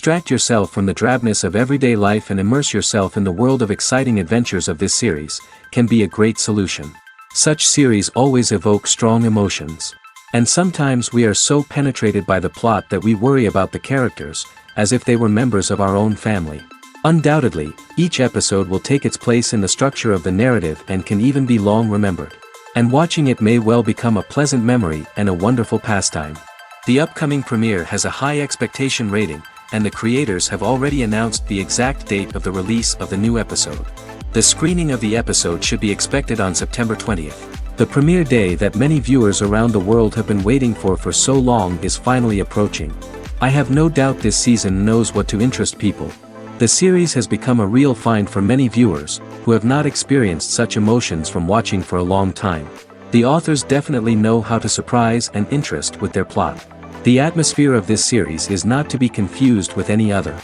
Distract yourself from the drabness of everyday life and immerse yourself in the world of exciting adventures of this series, can be a great solution. Such series always evoke strong emotions. And sometimes we are so penetrated by the plot that we worry about the characters, as if they were members of our own family. Undoubtedly, each episode will take its place in the structure of the narrative and can even be long remembered. And watching it may well become a pleasant memory and a wonderful pastime. The upcoming premiere has a high expectation rating, and the creators have already announced the exact date of the release of the new episode. The screening of the episode should be expected on September 20th. The premiere day that many viewers around the world have been waiting for so long is finally approaching. I have no doubt this season knows what to interest people. The series has become a real find for many viewers, who have not experienced such emotions from watching for a long time. The authors definitely know how to surprise and interest with their plot. The atmosphere of this series is not to be confused with any other.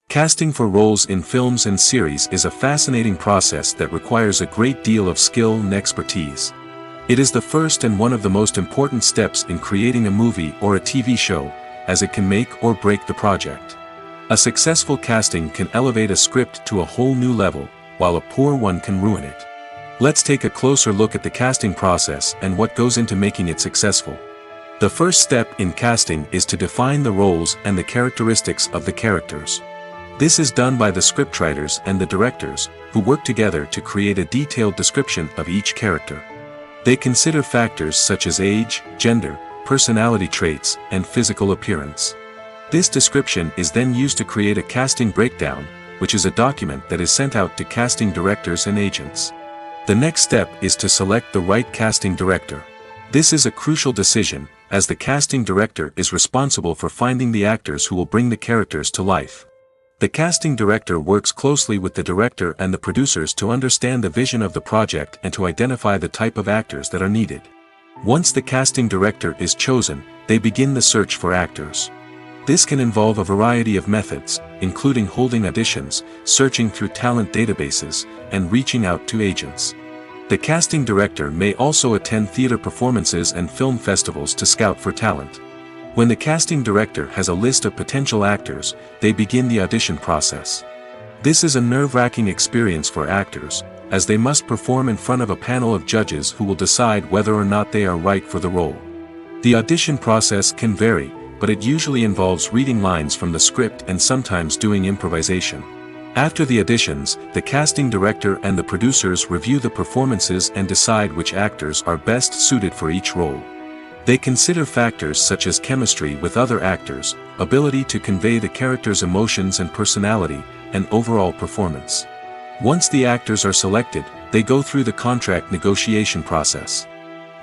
Casting for roles in films and series is a fascinating process that requires a great deal of skill and expertise. It is the first and one of the most important steps in creating a movie or a TV show, as it can make or break the project. A successful casting can elevate a script to a whole new level, while a poor one can ruin it. Let's take a closer look at the casting process and what goes into making it successful. The first step in casting is to define the roles and the characteristics of the characters. This is done by the scriptwriters and the directors, who work together to create a detailed description of each character. They consider factors such as age, gender, personality traits, and physical appearance. This description is then used to create a casting breakdown, which is a document that is sent out to casting directors and agents. The next step is to select the right casting director. This is a crucial decision, as the casting director is responsible for finding the actors who will bring the characters to life. The casting director works closely with the director and the producers to understand the vision of the project and to identify the type of actors that are needed. Once the casting director is chosen, they begin the search for actors. This can involve a variety of methods, including holding auditions, searching through talent databases, and reaching out to agents. The casting director may also attend theater performances and film festivals to scout for talent. When the casting director has a list of potential actors, they begin the audition process. This is a nerve-wracking experience for actors, as they must perform in front of a panel of judges who will decide whether or not they are right for the role. The audition process can vary, but it usually involves reading lines from the script and sometimes doing improvisation. After the auditions, the casting director and the producers review the performances and decide which actors are best suited for each role. They consider factors such as chemistry with other actors, ability to convey the character's emotions and personality, and overall performance. Once the actors are selected, they go through the contract negotiation process.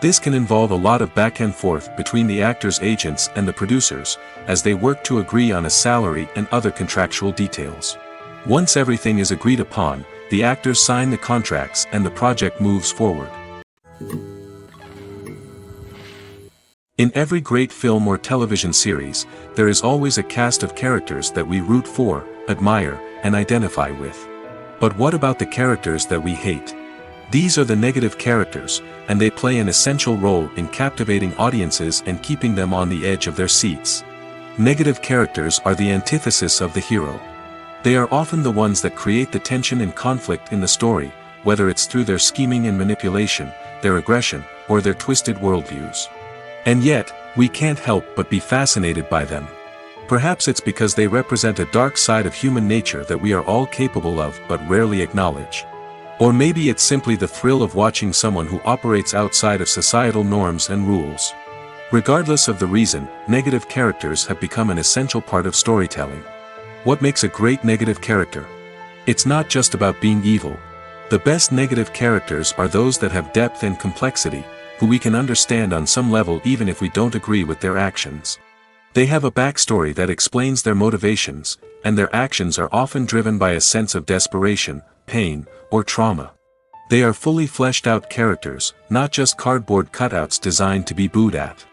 This can involve a lot of back and forth between the actors' agents and the producers, as they work to agree on a salary and other contractual details. Once everything is agreed upon, the actors sign the contracts and the project moves forward. In every great film or television series, there is always a cast of characters that we root for, admire, and identify with. But what about the characters that we hate? These are the negative characters, and they play an essential role in captivating audiences and keeping them on the edge of their seats. Negative characters are the antithesis of the hero. They are often the ones that create the tension and conflict in the story, whether it's through their scheming and manipulation, their aggression, or their twisted worldviews. And yet, We can't help but be fascinated by them. Perhaps it's because they represent a dark side of human nature that we are all capable of but rarely acknowledge. Or maybe it's simply the thrill of watching someone who operates outside of societal norms and rules. Regardless of the reason, negative characters have become an essential part of storytelling. What makes a great negative character? It's not just about being evil. The best negative characters are those that have depth and complexity, who we can understand on some level even if we don't agree with their actions. They have a backstory that explains their motivations, and their actions are often driven by a sense of desperation, pain, or trauma. They are fully fleshed out characters, not just cardboard cutouts designed to be booed at.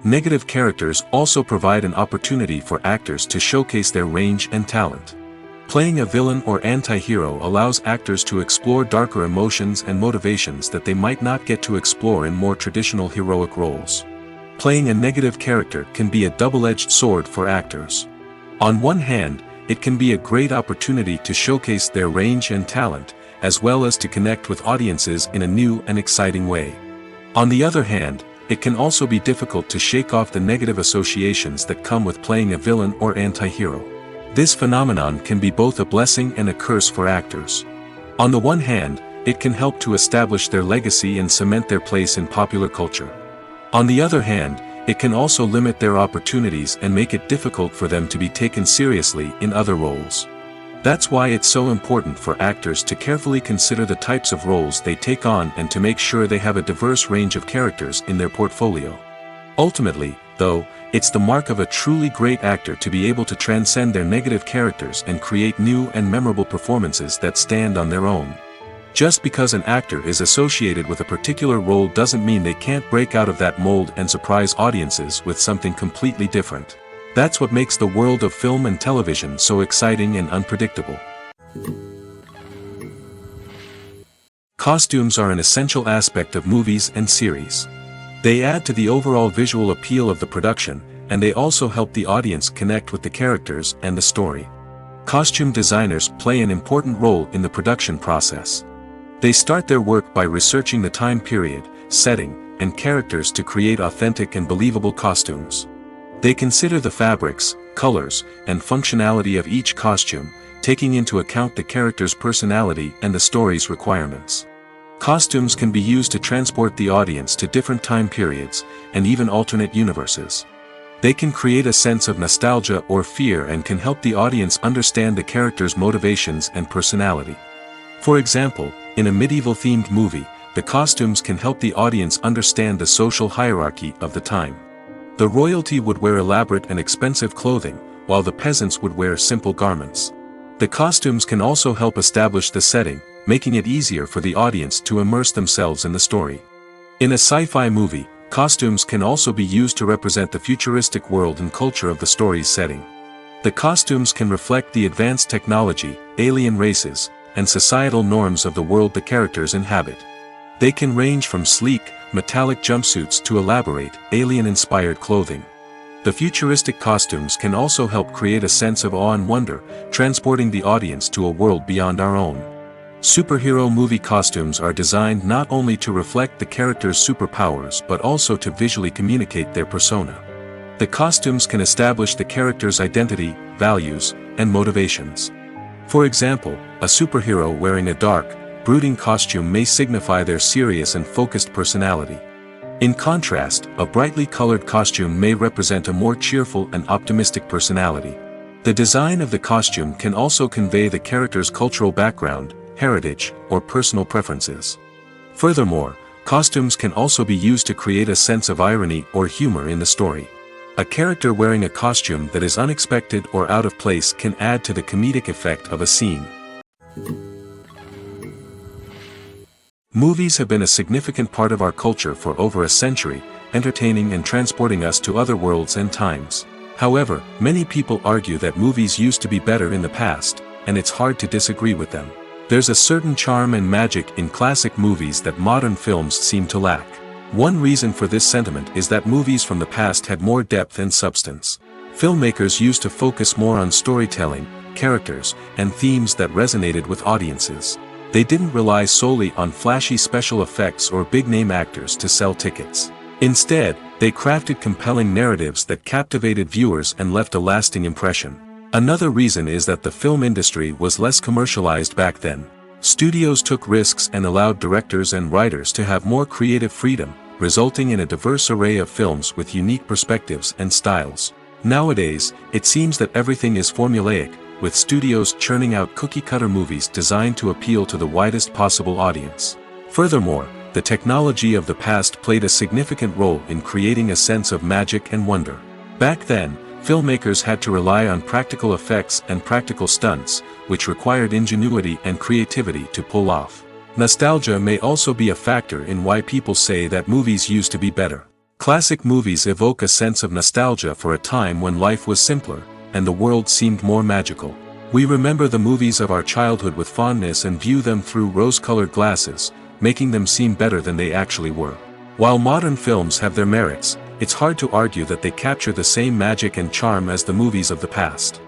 Negative characters also provide an opportunity for actors to showcase their range and talent. Playing a villain or anti-hero allows actors to explore darker emotions and motivations that they might not get to explore in more traditional heroic roles. Playing a negative character can be a double-edged sword for actors. On one hand, it can be a great opportunity to showcase their range and talent, as well as to connect with audiences in a new and exciting way. On the other hand, it can also be difficult to shake off the negative associations that come with playing a villain or anti-hero. This phenomenon can be both a blessing and a curse for actors. On the one hand, it can help to establish their legacy and cement their place in popular culture. On the other hand, it can also limit their opportunities and make it difficult for them to be taken seriously in other roles. That's why it's so important for actors to carefully consider the types of roles they take on and to make sure they have a diverse range of characters in their portfolio. Ultimately, though, it's the mark of a truly great actor to be able to transcend their negative characters and create new and memorable performances that stand on their own. Just because an actor is associated with a particular role doesn't mean they can't break out of that mold and surprise audiences with something completely different. That's what makes the world of film and television so exciting and unpredictable. Costumes are an essential aspect of movies and series. They add to the overall visual appeal of the production, and they also help the audience connect with the characters and the story. Costume designers play an important role in the production process. They start their work by researching the time period, setting, and characters to create authentic and believable costumes. They consider the fabrics, colors, and functionality of each costume, taking into account the character's personality and the story's requirements. Costumes can be used to transport the audience to different time periods, and even alternate universes. They can create a sense of nostalgia or fear and can help the audience understand the character's motivations and personality. For example, in a medieval-themed movie, the costumes can help the audience understand the social hierarchy of the time. The royalty would wear elaborate and expensive clothing, while the peasants would wear simple garments. The costumes can also help establish the setting, making it easier for the audience to immerse themselves in the story. In a sci-fi movie, costumes can also be used to represent the futuristic world and culture of the story's setting. The costumes can reflect the advanced technology, alien races, and societal norms of the world the characters inhabit. They can range from sleek, metallic jumpsuits to elaborate, alien-inspired clothing. The futuristic costumes can also help create a sense of awe and wonder, transporting the audience to a world beyond our own. Superhero movie costumes are designed not only to reflect the character's superpowers but also to visually communicate their persona. The costumes can establish the character's identity, values, and motivations. For example, a superhero wearing a dark, brooding costume may signify their serious and focused personality. In contrast, a brightly colored costume may represent a more cheerful and optimistic personality. The design of the costume can also convey the character's cultural background, heritage, or personal preferences. Furthermore, costumes can also be used to create a sense of irony or humor in the story. A character wearing a costume that is unexpected or out of place can add to the comedic effect of a scene. Movies have been a significant part of our culture for over a century, entertaining and transporting us to other worlds and times. However, many people argue that movies used to be better in the past, and it's hard to disagree with them. There's a certain charm and magic in classic movies that modern films seem to lack. One reason for this sentiment is that movies from the past had more depth and substance. Filmmakers used to focus more on storytelling, characters, and themes that resonated with audiences. They didn't rely solely on flashy special effects or big-name actors to sell tickets. Instead, they crafted compelling narratives that captivated viewers and left a lasting impression. Another reason is that the film industry was less commercialized back then. Studios took risks and allowed directors and writers to have more creative freedom, resulting in a diverse array of films with unique perspectives and styles. Nowadays, it seems that everything is formulaic, with studios churning out cookie-cutter movies designed to appeal to the widest possible audience. Furthermore, the technology of the past played a significant role in creating a sense of magic and wonder. Back then, filmmakers had to rely on practical effects and practical stunts, which required ingenuity and creativity to pull off. Nostalgia may also be a factor in why people say that movies used to be better. Classic movies evoke a sense of nostalgia for a time when life was simpler, and the world seemed more magical. We remember the movies of our childhood with fondness and view them through rose-colored glasses, making them seem better than they actually were. While modern films have their merits, it's hard to argue that they capture the same magic and charm as the movies of the past.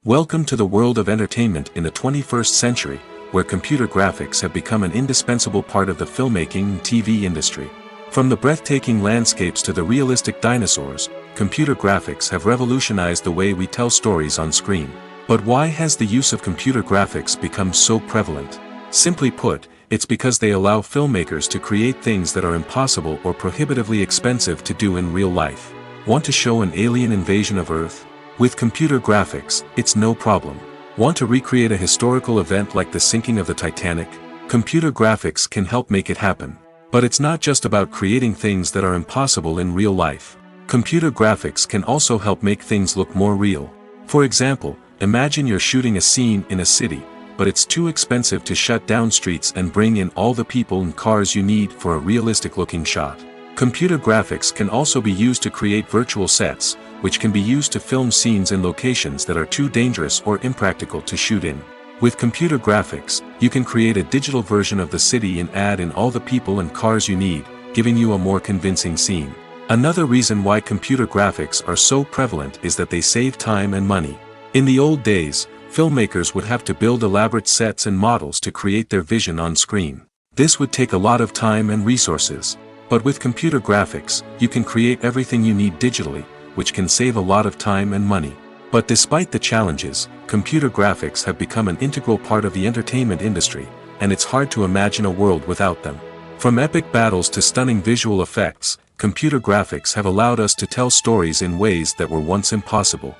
Welcome to the world of entertainment in the 21st century, where computer graphics have become an indispensable part of the filmmaking and TV industry. From the breathtaking landscapes to the realistic dinosaurs, computer graphics have revolutionized the way we tell stories on screen. But why has the use of computer graphics become so prevalent? Simply put, it's because they allow filmmakers to create things that are impossible or prohibitively expensive to do in real life. Want to show an alien invasion of Earth? With computer graphics, it's no problem. Want to recreate a historical event like the sinking of the Titanic? Computer graphics can help make it happen. But it's not just about creating things that are impossible in real life. Computer graphics can also help make things look more real. For example, imagine you're shooting a scene in a city, but it's too expensive to shut down streets and bring in all the people and cars you need for a realistic-looking shot. Computer graphics can also be used to create virtual sets, which can be used to film scenes in locations that are too dangerous or impractical to shoot in. With computer graphics, you can create a digital version of the city and add in all the people and cars you need, giving you a more convincing scene. Another reason why computer graphics are so prevalent is that they save time and money. In the old days, filmmakers would have to build elaborate sets and models to create their vision on screen. This would take a lot of time and resources. But with computer graphics, you can create everything you need digitally, which can save a lot of time and money. But despite the challenges, computer graphics have become an integral part of the entertainment industry, and it's hard to imagine a world without them. From epic battles to stunning visual effects, computer graphics have allowed us to tell stories in ways that were once impossible.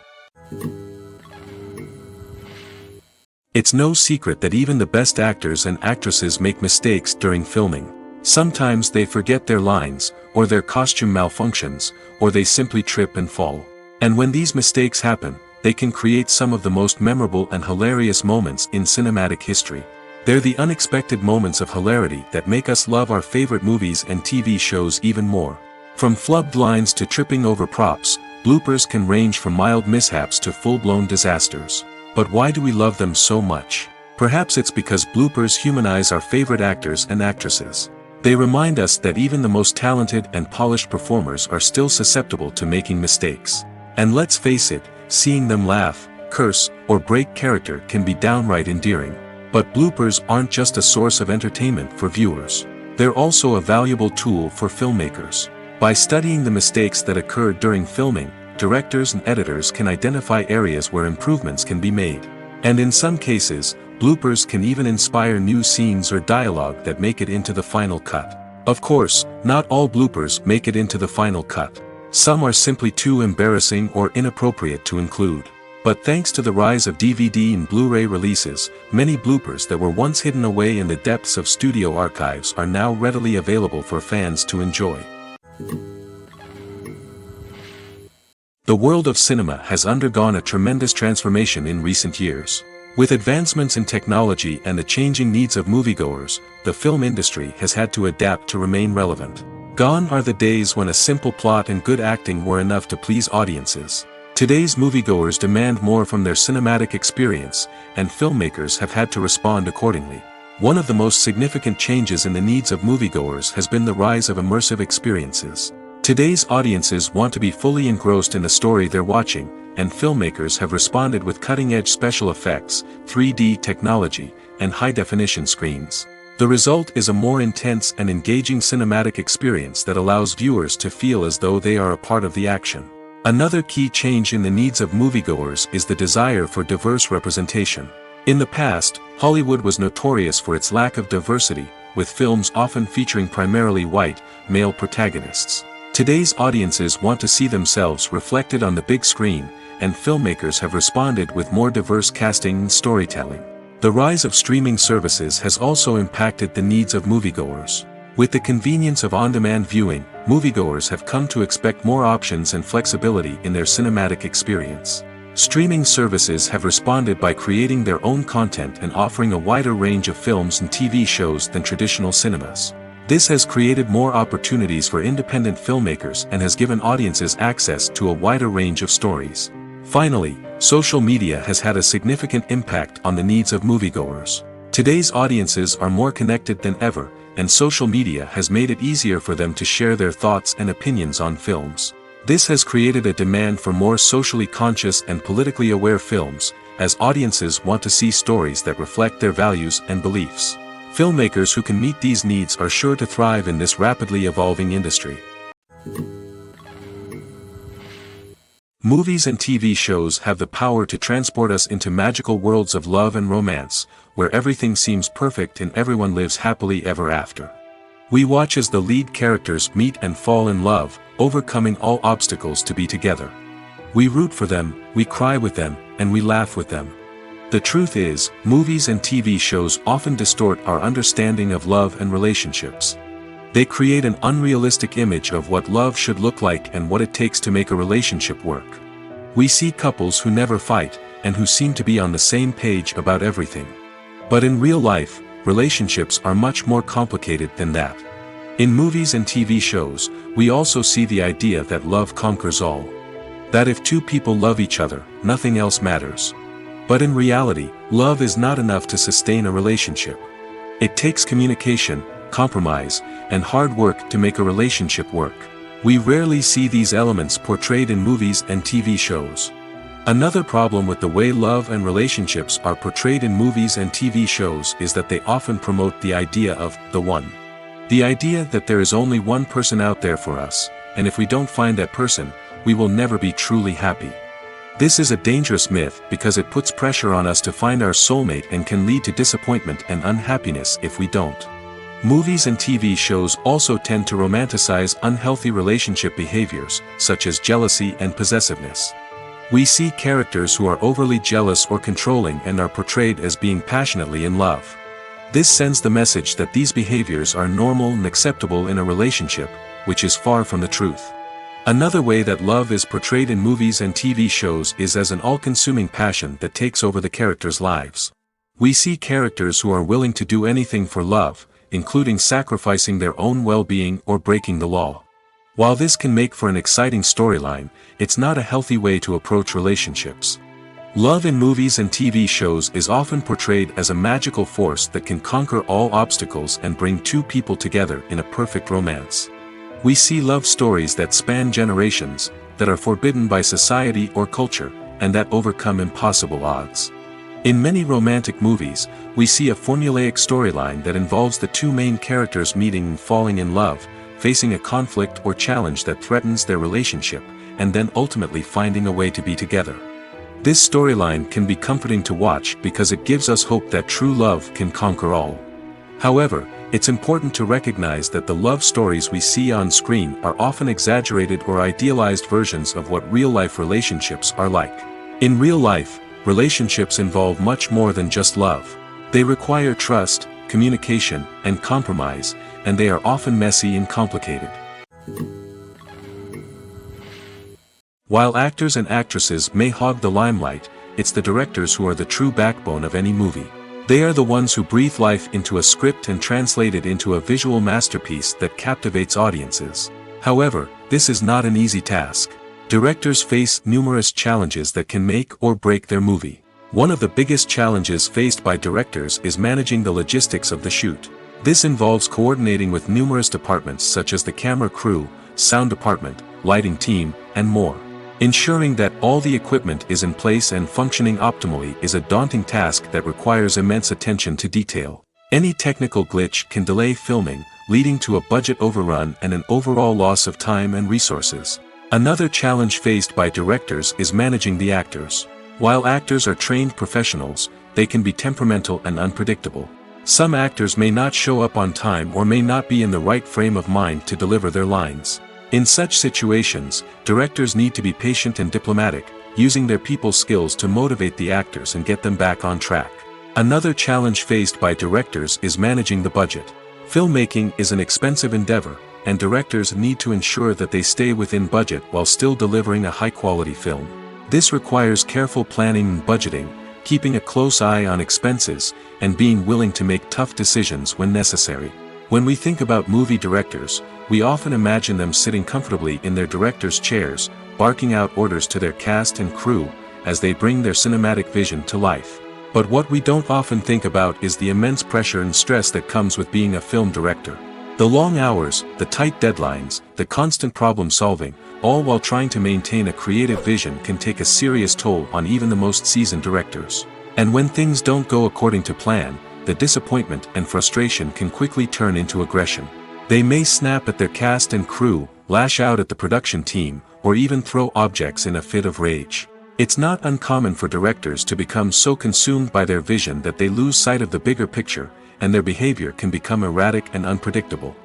It's no secret that even the best actors and actresses make mistakes during filming. Sometimes they forget their lines, or their costume malfunctions, or they simply trip and fall. And when these mistakes happen, they can create some of the most memorable and hilarious moments in cinematic history. They're the unexpected moments of hilarity that make us love our favorite movies and TV shows even more. From flubbed lines to tripping over props, bloopers can range from mild mishaps to full-blown disasters. But why do we love them so much? Perhaps it's because bloopers humanize our favorite actors and actresses. They remind us that even the most talented and polished performers are still susceptible to making mistakes. And let's face it, seeing them laugh, curse, or break character can be downright endearing. But bloopers aren't just a source of entertainment for viewers. They're also a valuable tool for filmmakers. By studying the mistakes that occurred during filming, directors and editors can identify areas where improvements can be made. And in some cases, bloopers can even inspire new scenes or dialogue that make it into the final cut. Of course, not all bloopers make it into the final cut. Some are simply too embarrassing or inappropriate to include. But thanks to the rise of DVD and Blu-ray releases, many bloopers that were once hidden away in the depths of studio archives are now readily available for fans to enjoy. The world of cinema has undergone a tremendous transformation in recent years. With advancements in technology and the changing needs of moviegoers, the film industry has had to adapt to remain relevant. Gone are the days when a simple plot and good acting were enough to please audiences. Today's moviegoers demand more from their cinematic experience, and filmmakers have had to respond accordingly. One of the most significant changes in the needs of moviegoers has been the rise of immersive experiences. Today's audiences want to be fully engrossed in the story they're watching, and filmmakers have responded with cutting-edge special effects, 3D technology, and high-definition screens. The result is a more intense and engaging cinematic experience that allows viewers to feel as though they are a part of the action. Another key change in the needs of moviegoers is the desire for diverse representation. In the past, Hollywood was notorious for its lack of diversity, with films often featuring primarily white, male protagonists. Today's audiences want to see themselves reflected on the big screen, and filmmakers have responded with more diverse casting and storytelling. The rise of streaming services has also impacted the needs of moviegoers. With the convenience of on-demand viewing, moviegoers have come to expect more options and flexibility in their cinematic experience. Streaming services have responded by creating their own content and offering a wider range of films and TV shows than traditional cinemas. This has created more opportunities for independent filmmakers and has given audiences access to a wider range of stories. Finally, social media has had a significant impact on the needs of moviegoers. Today's audiences are more connected than ever, and social media has made it easier for them to share their thoughts and opinions on films. This has created a demand for more socially conscious and politically aware films, as audiences want to see stories that reflect their values and beliefs. Filmmakers who can meet these needs are sure to thrive in this rapidly evolving industry. Movies and TV shows have the power to transport us into magical worlds of love and romance, where everything seems perfect and everyone lives happily ever after. We watch as the lead characters meet and fall in love, overcoming all obstacles to be together. We root for them, we cry with them, and we laugh with them. The truth is, movies and TV shows often distort our understanding of love and relationships. They create an unrealistic image of what love should look like and what it takes to make a relationship work. We see couples who never fight, and who seem to be on the same page about everything. But in real life, relationships are much more complicated than that. In movies and TV shows, we also see the idea that love conquers all. That if two people love each other, nothing else matters. But in reality, love is not enough to sustain a relationship. It takes communication, compromise, and hard work to make a relationship work. We rarely see these elements portrayed in movies and TV shows. Another problem with the way love and relationships are portrayed in movies and TV shows is that they often promote the idea of the one. The idea that there is only one person out there for us, and if we don't find that person, we will never be truly happy. This is a dangerous myth because it puts pressure on us to find our soulmate and can lead to disappointment and unhappiness if we don't. Movies and TV shows also tend to romanticize unhealthy relationship behaviors, such as jealousy and possessiveness. We see characters who are overly jealous or controlling and are portrayed as being passionately in love. This sends the message that these behaviors are normal and acceptable in a relationship, which is far from the truth. Another way that love is portrayed in movies and TV shows is as an all-consuming passion that takes over the characters' lives. We see characters who are willing to do anything for love, including sacrificing their own well-being or breaking the law. While this can make for an exciting storyline, it's not a healthy way to approach relationships. Love in movies and TV shows is often portrayed as a magical force that can conquer all obstacles and bring two people together in a perfect romance. We see love stories that span generations, that are forbidden by society or culture, and that overcome impossible odds. In many romantic movies, we see a formulaic storyline that involves the two main characters meeting and falling in love, facing a conflict or challenge that threatens their relationship, and then ultimately finding a way to be together. This storyline can be comforting to watch because it gives us hope that true love can conquer all. However, it's important to recognize that the love stories we see on screen are often exaggerated or idealized versions of what real-life relationships are like. In real life, relationships involve much more than just love. They require trust, communication, and compromise, and they are often messy and complicated. While actors and actresses may hog the limelight, it's the directors who are the true backbone of any movie. They are the ones who breathe life into a script and translate it into a visual masterpiece that captivates audiences. However, this is not an easy task. Directors face numerous challenges that can make or break their movie. One of the biggest challenges faced by directors is managing the logistics of the shoot. This involves coordinating with numerous departments such as the camera crew, sound department, lighting team, and more. Ensuring that all the equipment is in place and functioning optimally is a daunting task that requires immense attention to detail. Any technical glitch can delay filming, leading to a budget overrun and an overall loss of time and resources. Another challenge faced by directors is managing the actors. While actors are trained professionals, they can be temperamental and unpredictable. Some actors may not show up on time or may not be in the right frame of mind to deliver their lines. In such situations, directors need to be patient and diplomatic, using their people skills to motivate the actors and get them back on track. Another challenge faced by directors is managing the budget. Filmmaking is an expensive endeavor, and directors need to ensure that they stay within budget while still delivering a high-quality film. This requires careful planning and budgeting, keeping a close eye on expenses, and being willing to make tough decisions when necessary. When we think about movie directors, we often imagine them sitting comfortably in their director's chairs, barking out orders to their cast and crew, as they bring their cinematic vision to life. But what we don't often think about is the immense pressure and stress that comes with being a film director. The long hours, the tight deadlines, the constant problem solving, all while trying to maintain a creative vision can take a serious toll on even the most seasoned directors. And when things don't go according to plan, the disappointment and frustration can quickly turn into aggression. They may snap at their cast and crew, lash out at the production team, or even throw objects in a fit of rage. It's not uncommon for directors to become so consumed by their vision that they lose sight of the bigger picture, and their behavior can become erratic and unpredictable.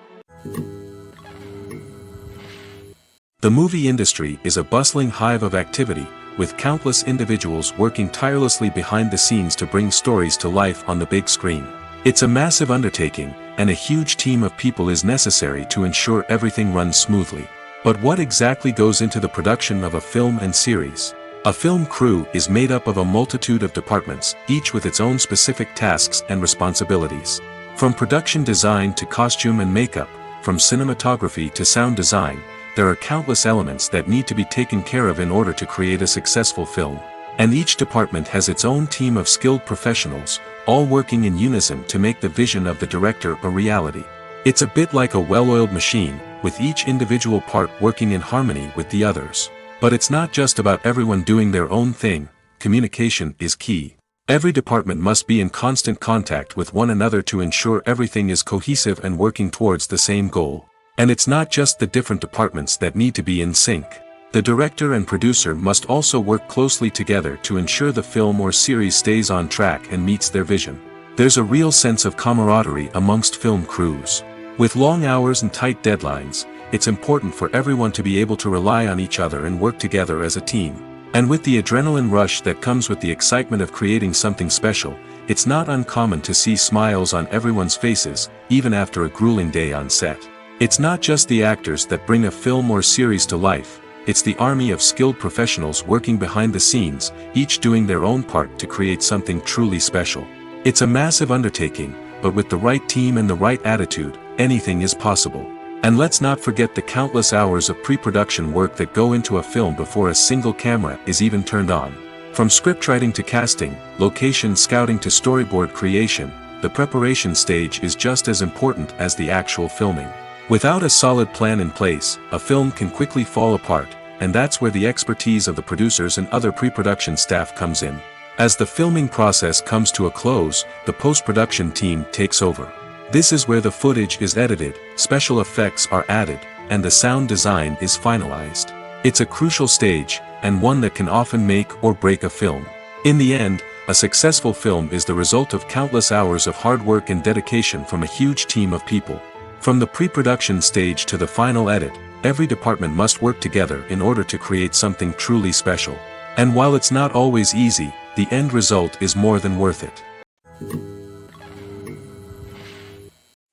The movie industry is a bustling hive of activity, with countless individuals working tirelessly behind the scenes to bring stories to life on the big screen. It's a massive undertaking, and a huge team of people is necessary to ensure everything runs smoothly. But what exactly goes into the production of a film and series? A film crew is made up of a multitude of departments, each with its own specific tasks and responsibilities. From production design to costume and makeup, from cinematography to sound design, there are countless elements that need to be taken care of in order to create a successful film. And each department has its own team of skilled professionals, all working in unison to make the vision of the director a reality. It's a bit like a well-oiled machine, with each individual part working in harmony with the others. But it's not just about everyone doing their own thing. Communication is key. Every department must be in constant contact with one another to ensure everything is cohesive and working towards the same goal. And it's not just the different departments that need to be in sync. The director and producer must also work closely together to ensure the film or series stays on track and meets their vision. There's a real sense of camaraderie amongst film crews. With long hours and tight deadlines, it's important for everyone to be able to rely on each other and work together as a team. And with the adrenaline rush that comes with the excitement of creating something special, it's not uncommon to see smiles on everyone's faces, even after a grueling day on set. It's not just the actors that bring a film or series to life, it's the army of skilled professionals working behind the scenes, each doing their own part to create something truly special. It's a massive undertaking, but with the right team and the right attitude, anything is possible. And let's not forget the countless hours of pre-production work that go into a film before a single camera is even turned on. From scriptwriting to casting, location scouting to storyboard creation, the preparation stage is just as important as the actual filming. Without a solid plan in place, a film can quickly fall apart, and that's where the expertise of the producers and other pre-production staff comes in. As the filming process comes to a close, the post-production team takes over. This is where the footage is edited, special effects are added, and the sound design is finalized. It's a crucial stage, and one that can often make or break a film. In the end, a successful film is the result of countless hours of hard work and dedication from a huge team of people. From the pre-production stage to the final edit, every department must work together in order to create something truly special. And while it's not always easy, the end result is more than worth it.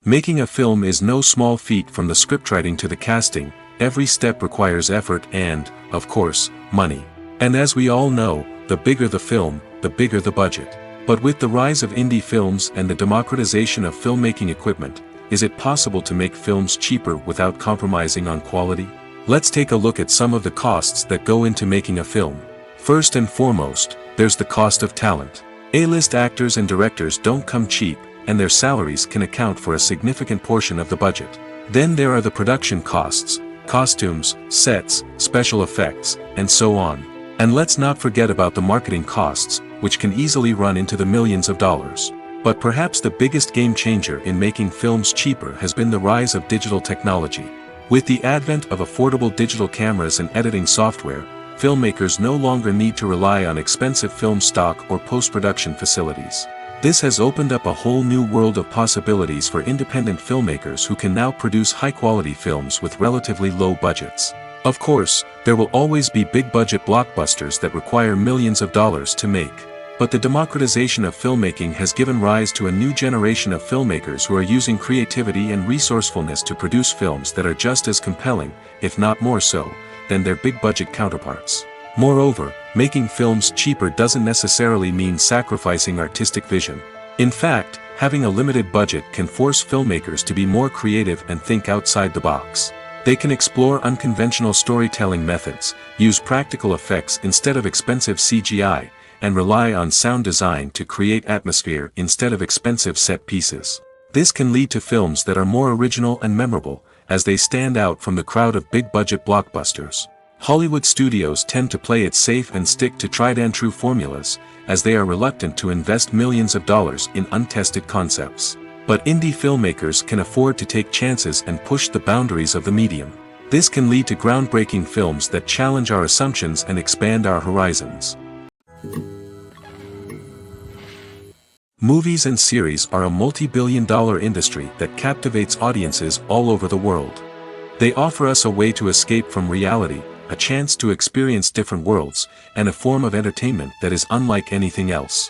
Making a film is no small feat. From the scriptwriting to the casting, every step requires effort and, of course, money. And as we all know, the bigger the film, the bigger the budget. But with the rise of indie films and the democratization of filmmaking equipment, is it possible to make films cheaper without compromising on quality? Let's take a look at some of the costs that go into making a film. First and foremost, there's the cost of talent. A-list actors and directors don't come cheap, and their salaries can account for a significant portion of the budget. Then there are the production costs, costumes, sets, special effects, and so on. And let's not forget about the marketing costs, which can easily run into the millions of dollars. But perhaps the biggest game changer in making films cheaper has been the rise of digital technology. With the advent of affordable digital cameras and editing software, filmmakers no longer need to rely on expensive film stock or post-production facilities. This has opened up a whole new world of possibilities for independent filmmakers who can now produce high-quality films with relatively low budgets. Of course, there will always be big-budget blockbusters that require millions of dollars to make. But the democratization of filmmaking has given rise to a new generation of filmmakers who are using creativity and resourcefulness to produce films that are just as compelling, if not more so, than their big-budget counterparts. Moreover, making films cheaper doesn't necessarily mean sacrificing artistic vision. In fact, having a limited budget can force filmmakers to be more creative and think outside the box. They can explore unconventional storytelling methods, use practical effects instead of expensive CGI, and rely on sound design to create atmosphere instead of expensive set pieces. This can lead to films that are more original and memorable, as they stand out from the crowd of big-budget blockbusters. Hollywood studios tend to play it safe and stick to tried-and-true formulas, as they are reluctant to invest millions of dollars in untested concepts. But indie filmmakers can afford to take chances and push the boundaries of the medium. This can lead to groundbreaking films that challenge our assumptions and expand our horizons. Movies and series are a multi-billion-dollar industry that captivates audiences all over the world. They offer us a way to escape from reality, a chance to experience different worlds, and a form of entertainment that is unlike anything else.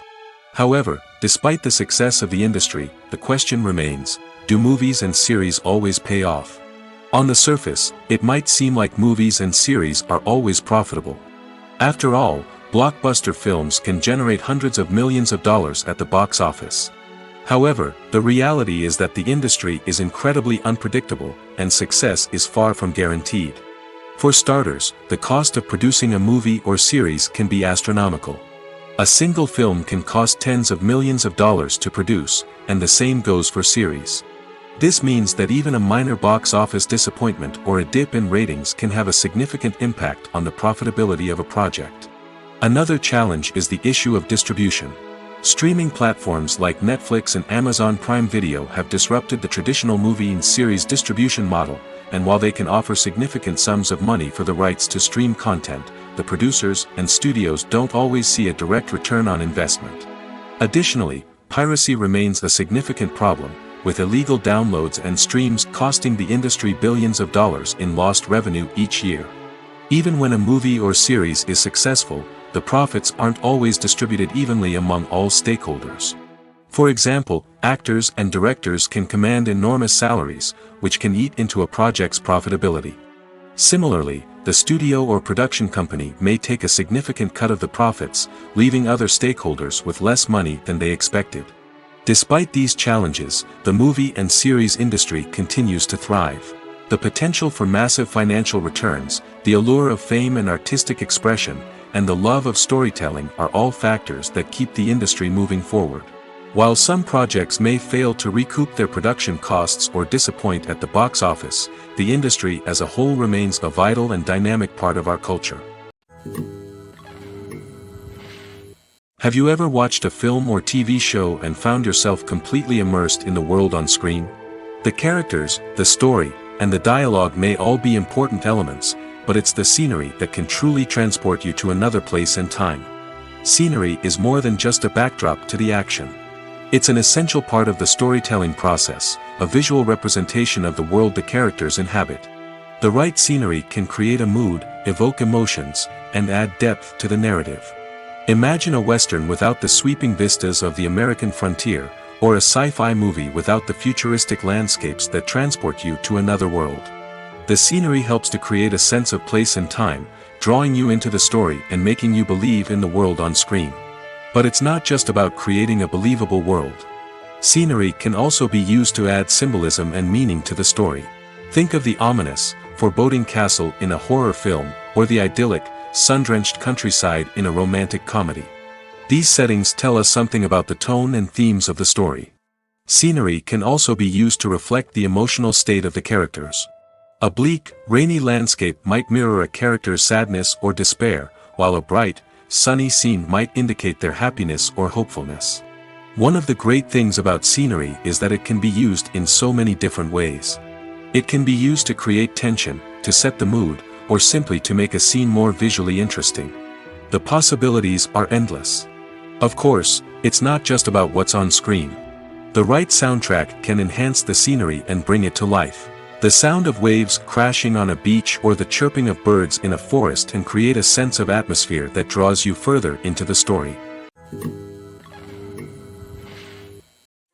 However, despite the success of the industry, the question remains, do movies and series always pay off? On the surface, it might seem like movies and series are always profitable. After all, blockbuster films can generate hundreds of millions of dollars at the box office. However, the reality is that the industry is incredibly unpredictable, and success is far from guaranteed. For starters, the cost of producing a movie or series can be astronomical. A single film can cost tens of millions of dollars to produce, and the same goes for series. This means that even a minor box office disappointment or a dip in ratings can have a significant impact on the profitability of a project. Another challenge is the issue of distribution. Streaming platforms like Netflix and Amazon Prime Video have disrupted the traditional movie and series distribution model, and while they can offer significant sums of money for the rights to stream content, the producers and studios don't always see a direct return on investment. Additionally, piracy remains a significant problem, with illegal downloads and streams costing the industry billions of dollars in lost revenue each year. Even when a movie or series is successful, the profits aren't always distributed evenly among all stakeholders. For example, actors and directors can command enormous salaries, which can eat into a project's profitability. Similarly, the studio or production company may take a significant cut of the profits, leaving other stakeholders with less money than they expected. Despite these challenges, the movie and series industry continues to thrive. The potential for massive financial returns, the allure of fame and artistic expression, and the love of storytelling are all factors that keep the industry moving forward. While some projects may fail to recoup their production costs or disappoint at the box office, the industry as a whole remains a vital and dynamic part of our culture. Have you ever watched a film or TV show and found yourself completely immersed in the world on screen? The characters, the story, and the dialogue may all be important elements, but it's the scenery that can truly transport you to another place and time. Scenery is more than just a backdrop to the action. It's an essential part of the storytelling process, a visual representation of the world the characters inhabit. The right scenery can create a mood, evoke emotions, and add depth to the narrative. Imagine a Western without the sweeping vistas of the American frontier, or a sci-fi movie without the futuristic landscapes that transport you to another world. The scenery helps to create a sense of place and time, drawing you into the story and making you believe in the world on screen. But it's not just about creating a believable world. Scenery can also be used to add symbolism and meaning to the story. Think of the ominous, foreboding castle in a horror film, or the idyllic, sun-drenched countryside in a romantic comedy. These settings tell us something about the tone and themes of the story. Scenery can also be used to reflect the emotional state of the characters. A bleak, rainy landscape might mirror a character's sadness or despair, while a bright, sunny scene might indicate their happiness or hopefulness. One of the great things about scenery is that it can be used in so many different ways. It can be used to create tension, to set the mood, or simply to make a scene more visually interesting. The possibilities are endless. Of course, it's not just about what's on screen. The right soundtrack can enhance the scenery and bring it to life. The sound of waves crashing on a beach or the chirping of birds in a forest can create a sense of atmosphere that draws you further into the story.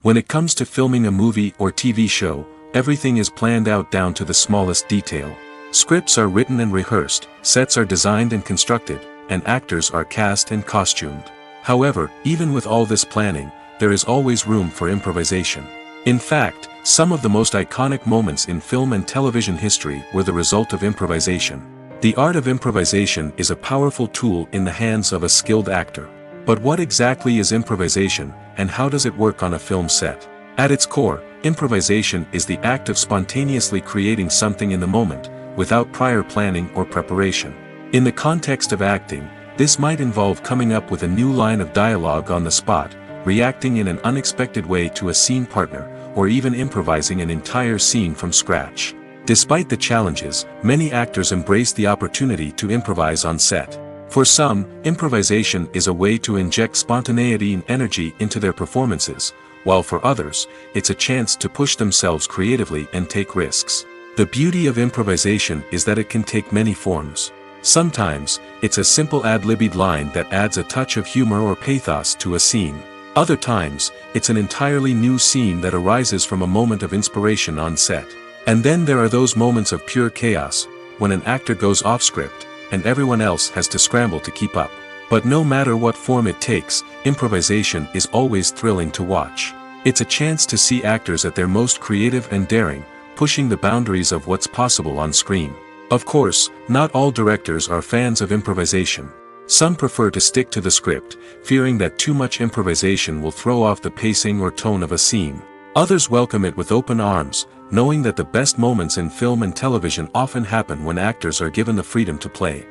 When it comes to filming a movie or TV show, everything is planned out down to the smallest detail. Scripts are written and rehearsed, sets are designed and constructed, and actors are cast and costumed. However, even with all this planning, there is always room for improvisation. In fact, some of the most iconic moments in film and television history were the result of improvisation. The art of improvisation is a powerful tool in the hands of a skilled actor. But what exactly is improvisation, and how does it work on a film set? At its core, improvisation is the act of spontaneously creating something in the moment, without prior planning or preparation. In the context of acting, this might involve coming up with a new line of dialogue on the spot, reacting in an unexpected way to a scene partner, or even improvising an entire scene from scratch. Despite the challenges, many actors embrace the opportunity to improvise on set. For some, improvisation is a way to inject spontaneity and energy into their performances, while for others, it's a chance to push themselves creatively and take risks. The beauty of improvisation is that it can take many forms. Sometimes, it's a simple ad-libbed line that adds a touch of humor or pathos to a scene. Other times, it's an entirely new scene that arises from a moment of inspiration on set. And then there are those moments of pure chaos, when an actor goes off script, and everyone else has to scramble to keep up. But no matter what form it takes, improvisation is always thrilling to watch. It's a chance to see actors at their most creative and daring, pushing the boundaries of what's possible on screen. Of course, not all directors are fans of improvisation. Some prefer to stick to the script, fearing that too much improvisation will throw off the pacing or tone of a scene. Others welcome it with open arms, knowing that the best moments in film and television often happen when actors are given the freedom to play.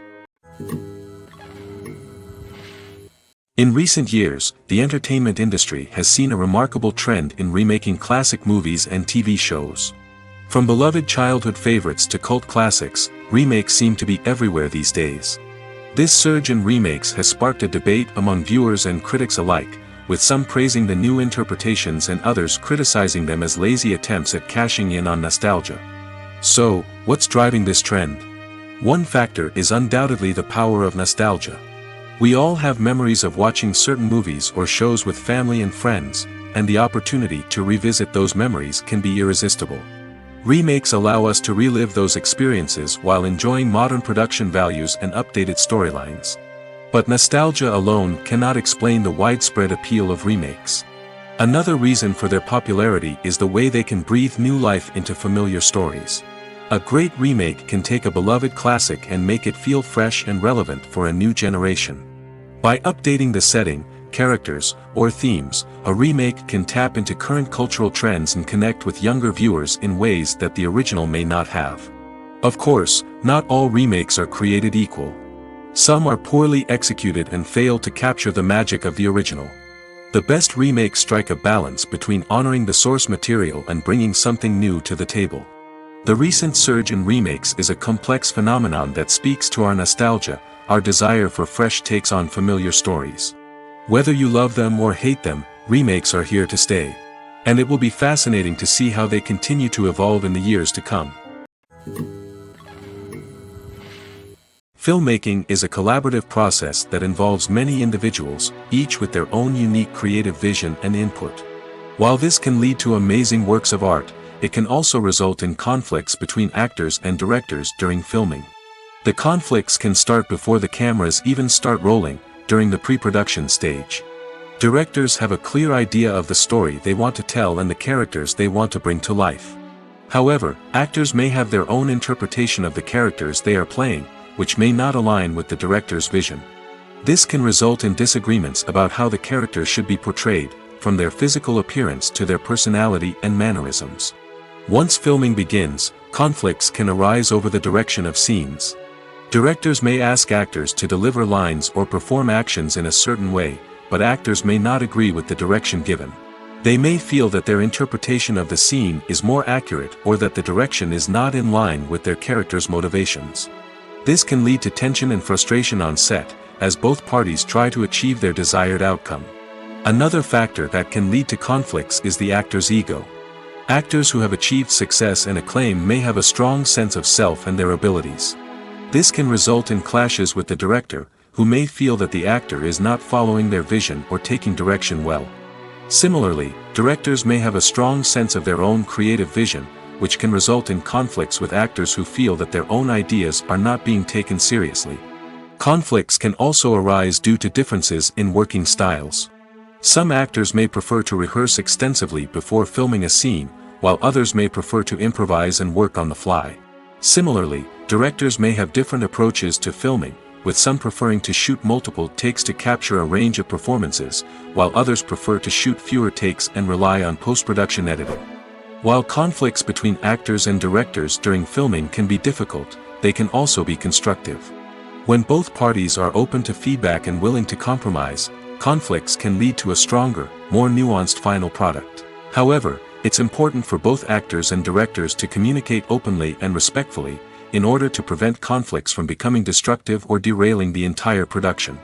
In recent years, the entertainment industry has seen a remarkable trend in remaking classic movies and TV shows. From beloved childhood favorites to cult classics, remakes seem to be everywhere these days. This surge in remakes has sparked a debate among viewers and critics alike, with some praising the new interpretations and others criticizing them as lazy attempts at cashing in on nostalgia. So, what's driving this trend? One factor is undoubtedly the power of nostalgia. We all have memories of watching certain movies or shows with family and friends, and the opportunity to revisit those memories can be irresistible. Remakes allow us to relive those experiences while enjoying modern production values and updated storylines. But nostalgia alone cannot explain the widespread appeal of remakes. Another reason for their popularity is the way they can breathe new life into familiar stories. A great remake can take a beloved classic and make it feel fresh and relevant for a new generation. By updating the setting, characters, or themes, a remake can tap into current cultural trends and connect with younger viewers in ways that the original may not have. Of course, not all remakes are created equal. Some are poorly executed and fail to capture the magic of the original. The best remakes strike a balance between honoring the source material and bringing something new to the table. The recent surge in remakes is a complex phenomenon that speaks to our nostalgia, our desire for fresh takes on familiar stories. Whether you love them or hate them, remakes are here to stay. And it will be fascinating to see how they continue to evolve in the years to come. Filmmaking is a collaborative process that involves many individuals, each with their own unique creative vision and input. While this can lead to amazing works of art, it can also result in conflicts between actors and directors during filming. The conflicts can start before the cameras even start rolling, during the pre-production stage. Directors have a clear idea of the story they want to tell and the characters they want to bring to life. However, actors may have their own interpretation of the characters they are playing, which may not align with the director's vision. This can result in disagreements about how the characters should be portrayed, from their physical appearance to their personality and mannerisms. Once filming begins, conflicts can arise over the direction of scenes. Directors may ask actors to deliver lines or perform actions in a certain way, but actors may not agree with the direction given. They may feel that their interpretation of the scene is more accurate or that the direction is not in line with their character's motivations. This can lead to tension and frustration on set, as both parties try to achieve their desired outcome. Another factor that can lead to conflicts is the actor's ego. Actors who have achieved success and acclaim may have a strong sense of self and their abilities. This can result in clashes with the director, who may feel that the actor is not following their vision or taking direction well. Similarly, directors may have a strong sense of their own creative vision, which can result in conflicts with actors who feel that their own ideas are not being taken seriously. Conflicts can also arise due to differences in working styles. Some actors may prefer to rehearse extensively before filming a scene, while others may prefer to improvise and work on the fly. Similarly, directors may have different approaches to filming, with some preferring to shoot multiple takes to capture a range of performances, while others prefer to shoot fewer takes and rely on post-production editing. While conflicts between actors and directors during filming can be difficult, they can also be constructive. When both parties are open to feedback and willing to compromise, conflicts can lead to a stronger, more nuanced final product. However, it's important for both actors and directors to communicate openly and respectfully, in order to prevent conflicts from becoming destructive or derailing the entire production.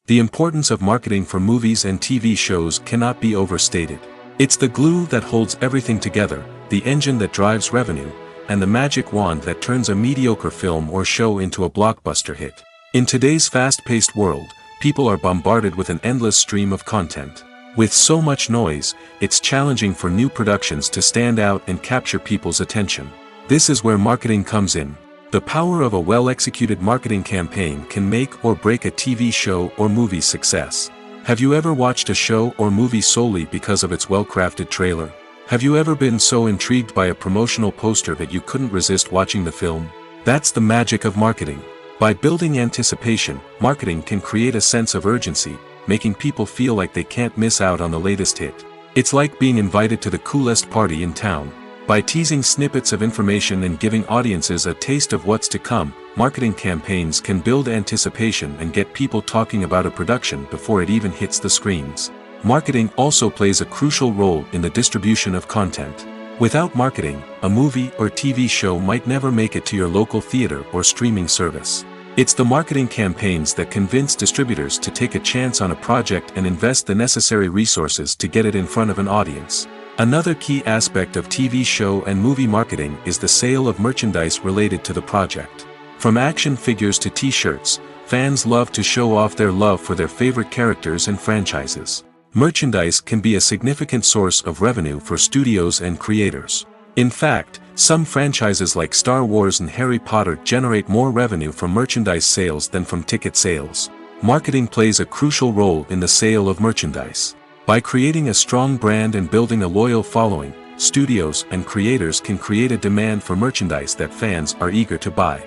The importance of marketing for movies and TV shows cannot be overstated. It's the glue that holds everything together, the engine that drives revenue, and the magic wand that turns a mediocre film or show into a blockbuster hit. In today's fast-paced world, people are bombarded with an endless stream of content. With so much noise, it's challenging for new productions to stand out and capture people's attention. This is where marketing comes in. The power of a well-executed marketing campaign can make or break a TV show or movie's success. Have you ever watched a show or movie solely because of its well-crafted trailer? Have you ever been so intrigued by a promotional poster that you couldn't resist watching the film? That's the magic of marketing. By building anticipation, marketing can create a sense of urgency, making people feel like they can't miss out on the latest hit. It's like being invited to the coolest party in town. By teasing snippets of information and giving audiences a taste of what's to come, marketing campaigns can build anticipation and get people talking about a production before it even hits the screens. Marketing also plays a crucial role in the distribution of content. Without marketing, a movie or TV show might never make it to your local theater or streaming service. It's the marketing campaigns that convince distributors to take a chance on a project and invest the necessary resources to get it in front of an audience. Another key aspect of TV show and movie marketing is the sale of merchandise related to the project. From action figures to t-shirts, fans love to show off their love for their favorite characters and franchises. Merchandise can be a significant source of revenue for studios and creators. In fact, some franchises like Star Wars and Harry Potter generate more revenue from merchandise sales than from ticket sales. Marketing plays a crucial role in the sale of merchandise. By creating a strong brand and building a loyal following, studios and creators can create a demand for merchandise that fans are eager to buy.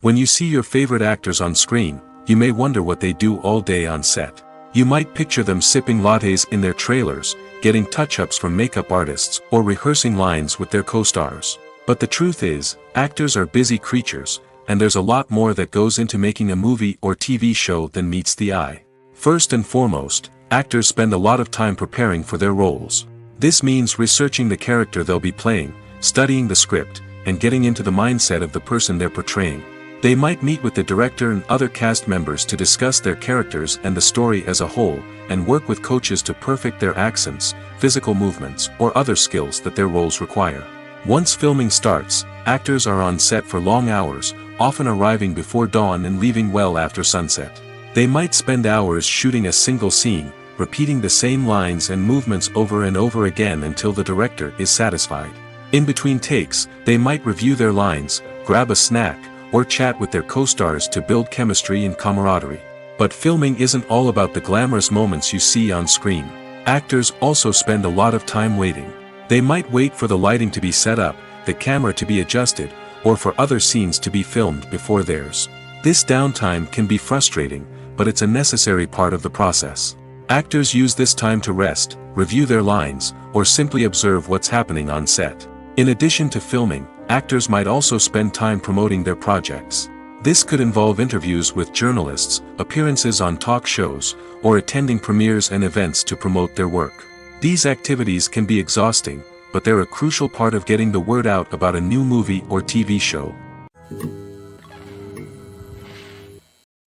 When you see your favorite actors on screen, you may wonder what they do all day on set. You might picture them sipping lattes in their trailers, getting touch-ups from makeup artists, or rehearsing lines with their co-stars. But the truth is, actors are busy creatures, and there's a lot more that goes into making a movie or TV show than meets the eye. First and foremost, actors spend a lot of time preparing for their roles. This means researching the character they'll be playing, studying the script, and getting into the mindset of the person they're portraying. They might meet with the director and other cast members to discuss their characters and the story as a whole, and work with coaches to perfect their accents, physical movements, or other skills that their roles require. Once filming starts, actors are on set for long hours, often arriving before dawn and leaving well after sunset. They might spend hours shooting a single scene, repeating the same lines and movements over and over again until the director is satisfied. In between takes, they might review their lines, grab a snack, or chat with their co-stars to build chemistry and camaraderie. But filming isn't all about the glamorous moments you see on screen. Actors also spend a lot of time waiting. They might wait for the lighting to be set up, the camera to be adjusted, or for other scenes to be filmed before theirs. This downtime can be frustrating, but it's a necessary part of the process. Actors use this time to rest, review their lines, or simply observe what's happening on set. In addition to filming, Actors might also spend time promoting their projects. This could involve interviews with journalists, appearances on talk shows, or attending premieres and events to promote their work. These activities can be exhausting, but they're a crucial part of getting the word out about a new movie or TV show.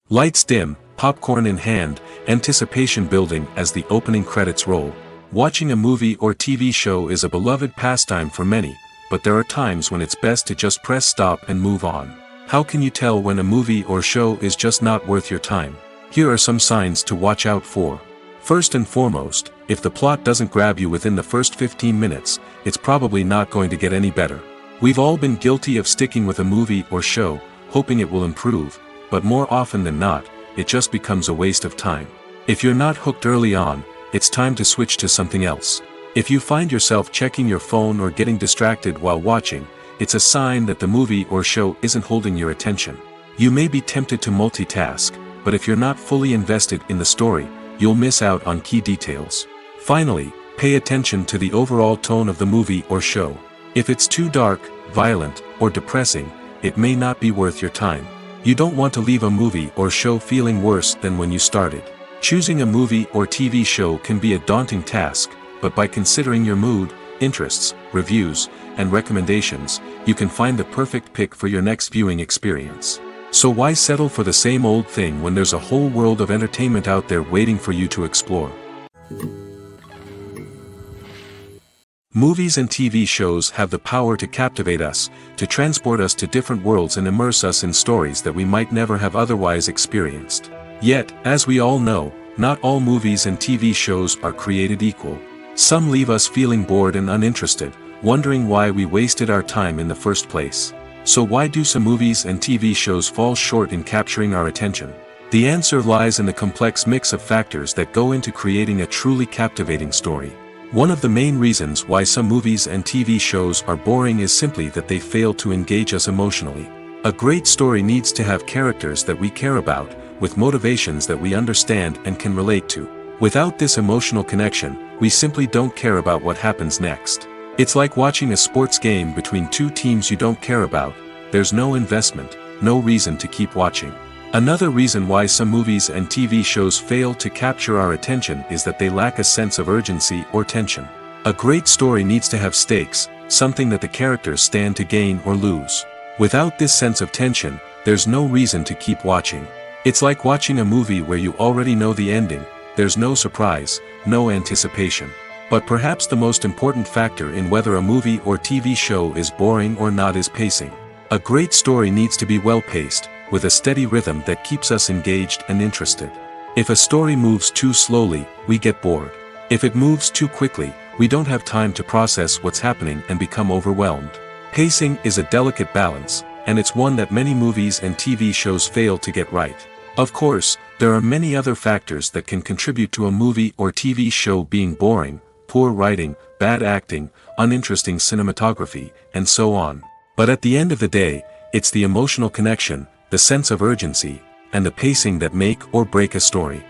Lights dim, popcorn in hand, anticipation building as the opening credits roll. Watching a movie or TV show is a beloved pastime for many, but there are times when it's best to just press stop and move on. How can you tell when a movie or show is just not worth your time? Here are some signs to watch out for. First and foremost, if the plot doesn't grab you within the first 15 minutes, it's probably not going to get any better. We've all been guilty of sticking with a movie or show, hoping it will improve, but more often than not, it just becomes a waste of time. If you're not hooked early on, it's time to switch to something else. If you find yourself checking your phone or getting distracted while watching, it's a sign that the movie or show isn't holding your attention. You may be tempted to multitask, but if you're not fully invested in the story, you'll miss out on key details. Finally, pay attention to the overall tone of the movie or show. If it's too dark, violent, or depressing, it may not be worth your time. You don't want to leave a movie or show feeling worse than when you started. Choosing a movie or TV show can be a daunting task, but by considering your mood, interests, reviews, and recommendations, you can find the perfect pick for your next viewing experience. So why settle for the same old thing when there's a whole world of entertainment out there waiting for you to explore? Movies and TV shows have the power to captivate us, to transport us to different worlds and immerse us in stories that we might never have otherwise experienced. Yet, as we all know, not all movies and TV shows are created equal. Some leave us feeling bored and uninterested, wondering why we wasted our time in the first place. So why do some movies and TV shows fall short in capturing our attention? The answer lies in the complex mix of factors that go into creating a truly captivating story. One of the main reasons why some movies and TV shows are boring is simply that they fail to engage us emotionally. A great story needs to have characters that we care about, with motivations that we understand and can relate to. Without this emotional connection, we simply don't care about what happens next. It's like watching a sports game between two teams you don't care about. There's no investment, no reason to keep watching. Another reason why some movies and TV shows fail to capture our attention is that they lack a sense of urgency or tension. A great story needs to have stakes, something that the characters stand to gain or lose. Without this sense of tension, there's no reason to keep watching. It's like watching a movie where you already know the ending. There's no surprise, no anticipation. But perhaps the most important factor in whether a movie or TV show is boring or not is pacing. A great story needs to be well-paced, with a steady rhythm that keeps us engaged and interested. If a story moves too slowly, we get bored. If it moves too quickly, we don't have time to process what's happening and become overwhelmed. Pacing is a delicate balance, and it's one that many movies and TV shows fail to get right. Of course, there are many other factors that can contribute to a movie or TV show being boring: poor writing, bad acting, uninteresting cinematography, and so on. But at the end of the day, it's the emotional connection, the sense of urgency, and the pacing that make or break a story.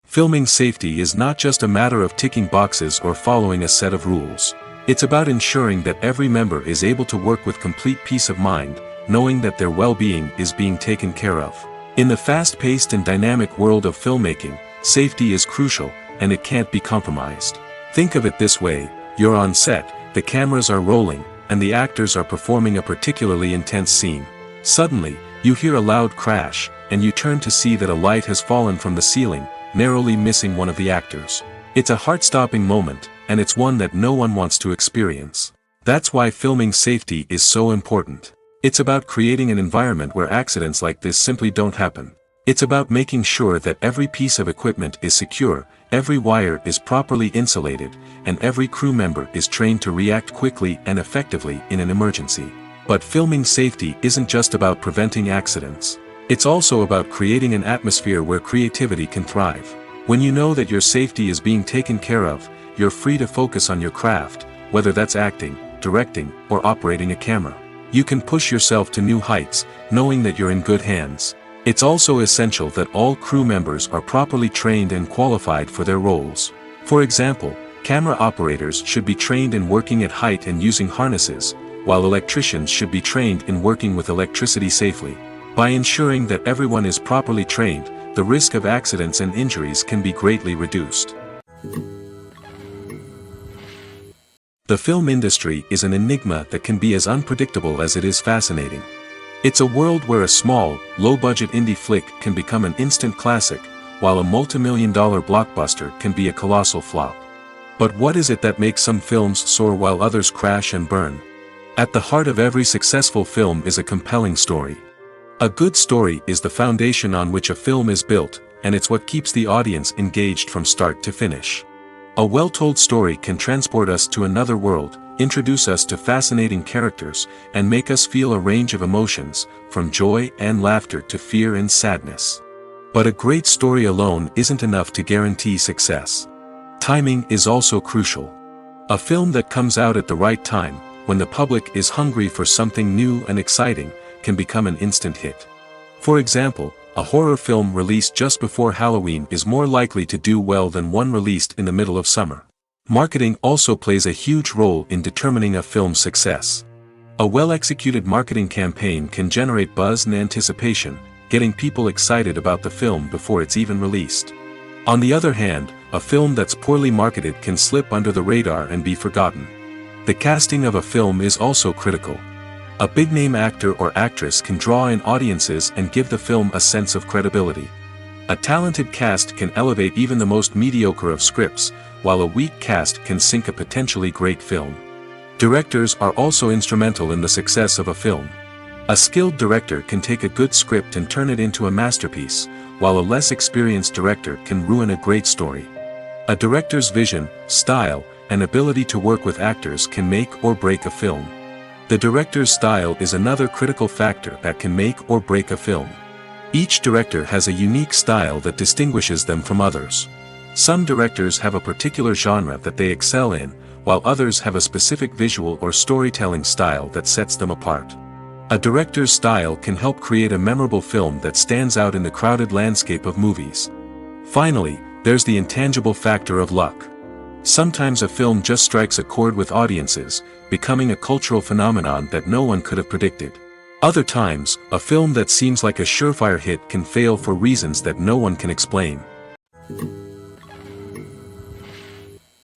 Filming safety is not just a matter of ticking boxes or following a set of rules. It's about ensuring that every member is able to work with complete peace of mind, knowing that their well-being is being taken care of. In the fast-paced and dynamic world of filmmaking, safety is crucial, and it can't be compromised. Think of it this way: you're on set, the cameras are rolling, and the actors are performing a particularly intense scene. Suddenly, you hear a loud crash, and you turn to see that a light has fallen from the ceiling, narrowly missing one of the actors. It's a heart-stopping moment, and it's one that no one wants to experience. That's why filming safety is so important. It's about creating an environment where accidents like this simply don't happen. It's about making sure that every piece of equipment is secure, every wire is properly insulated, and every crew member is trained to react quickly and effectively in an emergency. But filming safety isn't just about preventing accidents. It's also about creating an atmosphere where creativity can thrive. When you know that your safety is being taken care of, you're free to focus on your craft, whether that's acting, directing, or operating a camera. You can push yourself to new heights, knowing that you're in good hands. It's also essential that all crew members are properly trained and qualified for their roles. For example, Camera operators should be trained in working at height and using harnesses, while electricians should be trained in working with electricity safely. By ensuring that everyone is properly trained, the risk of accidents and injuries can be greatly reduced. The film industry is an enigma that can be as unpredictable as it is fascinating. It's a world where a small, low-budget indie flick can become an instant classic, while a multi-million-dollar blockbuster can be a colossal flop. But what is it that makes some films soar while others crash and burn? At the heart of every successful film is a compelling story. A good story is the foundation on which a film is built, and it's what keeps the audience engaged from start to finish. A well-told story can transport us to another world, introduce us to fascinating characters, and make us feel a range of emotions, from joy and laughter to fear and sadness. But a great story alone isn't enough to guarantee success. Timing is also crucial. A film that comes out at the right time, when the public is hungry for something new and exciting, can become an instant hit. For example, a horror film released just before Halloween is more likely to do well than one released in the middle of summer. Marketing also plays a huge role in determining a film's success. A well-executed marketing campaign can generate buzz and anticipation, getting people excited about the film before it's even released. On the other hand, a film that's poorly marketed can slip under the radar and be forgotten. The casting of a film is also critical. A big-name actor or actress can draw in audiences and give the film a sense of credibility. A talented cast can elevate even the most mediocre of scripts, while a weak cast can sink a potentially great film. Directors are also instrumental in the success of a film. A skilled director can take a good script and turn it into a masterpiece, while a less experienced director can ruin a great story. A director's vision, style, and ability to work with actors can make or break a film. The director's style is another critical factor that can make or break a film. Each director has a unique style that distinguishes them from others. Some directors have a particular genre that they excel in, while others have a specific visual or storytelling style that sets them apart. A director's style can help create a memorable film that stands out in the crowded landscape of movies. Finally, there's the intangible factor of luck. Sometimes a film just strikes a chord with audiences, becoming a cultural phenomenon that no one could have predicted. Other times, a film that seems like a surefire hit can fail for reasons that no one can explain.